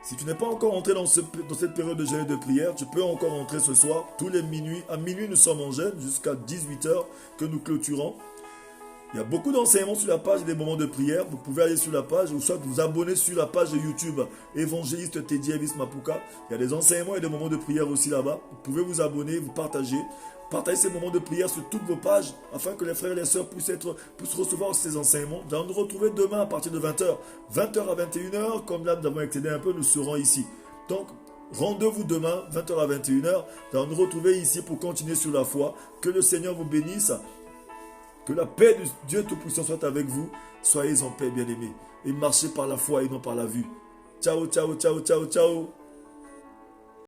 Si tu n'es pas encore entré dans cette période de jeûne et de prière, tu peux encore entrer ce soir. Tous les minuit, à minuit nous sommes en jeûne jusqu'à 18h que nous clôturons. Il y a beaucoup d'enseignements sur la page des moments de prière. Vous pouvez aller sur la page ou soit vous abonner sur la page de YouTube Évangéliste Teddy Elvis Mapuka. Il y a des enseignements et des moments de prière aussi là-bas. Vous pouvez vous abonner, vous partager. Partagez ces moments de prière sur toutes vos pages afin que les frères et les sœurs puissent recevoir ces enseignements. Nous allons nous retrouver demain à partir de 20h. 20h à 21h, comme là nous avons excédé un peu, nous serons ici. Donc, rendez-vous demain, 20h à 21h. Nous allons nous retrouver ici pour continuer sur la foi. Que le Seigneur vous bénisse. Que la paix de Dieu Tout-Puissant soit avec vous. Soyez en paix, bien-aimés. Et marchez par la foi et non par la vue. Ciao, ciao, ciao, ciao, ciao.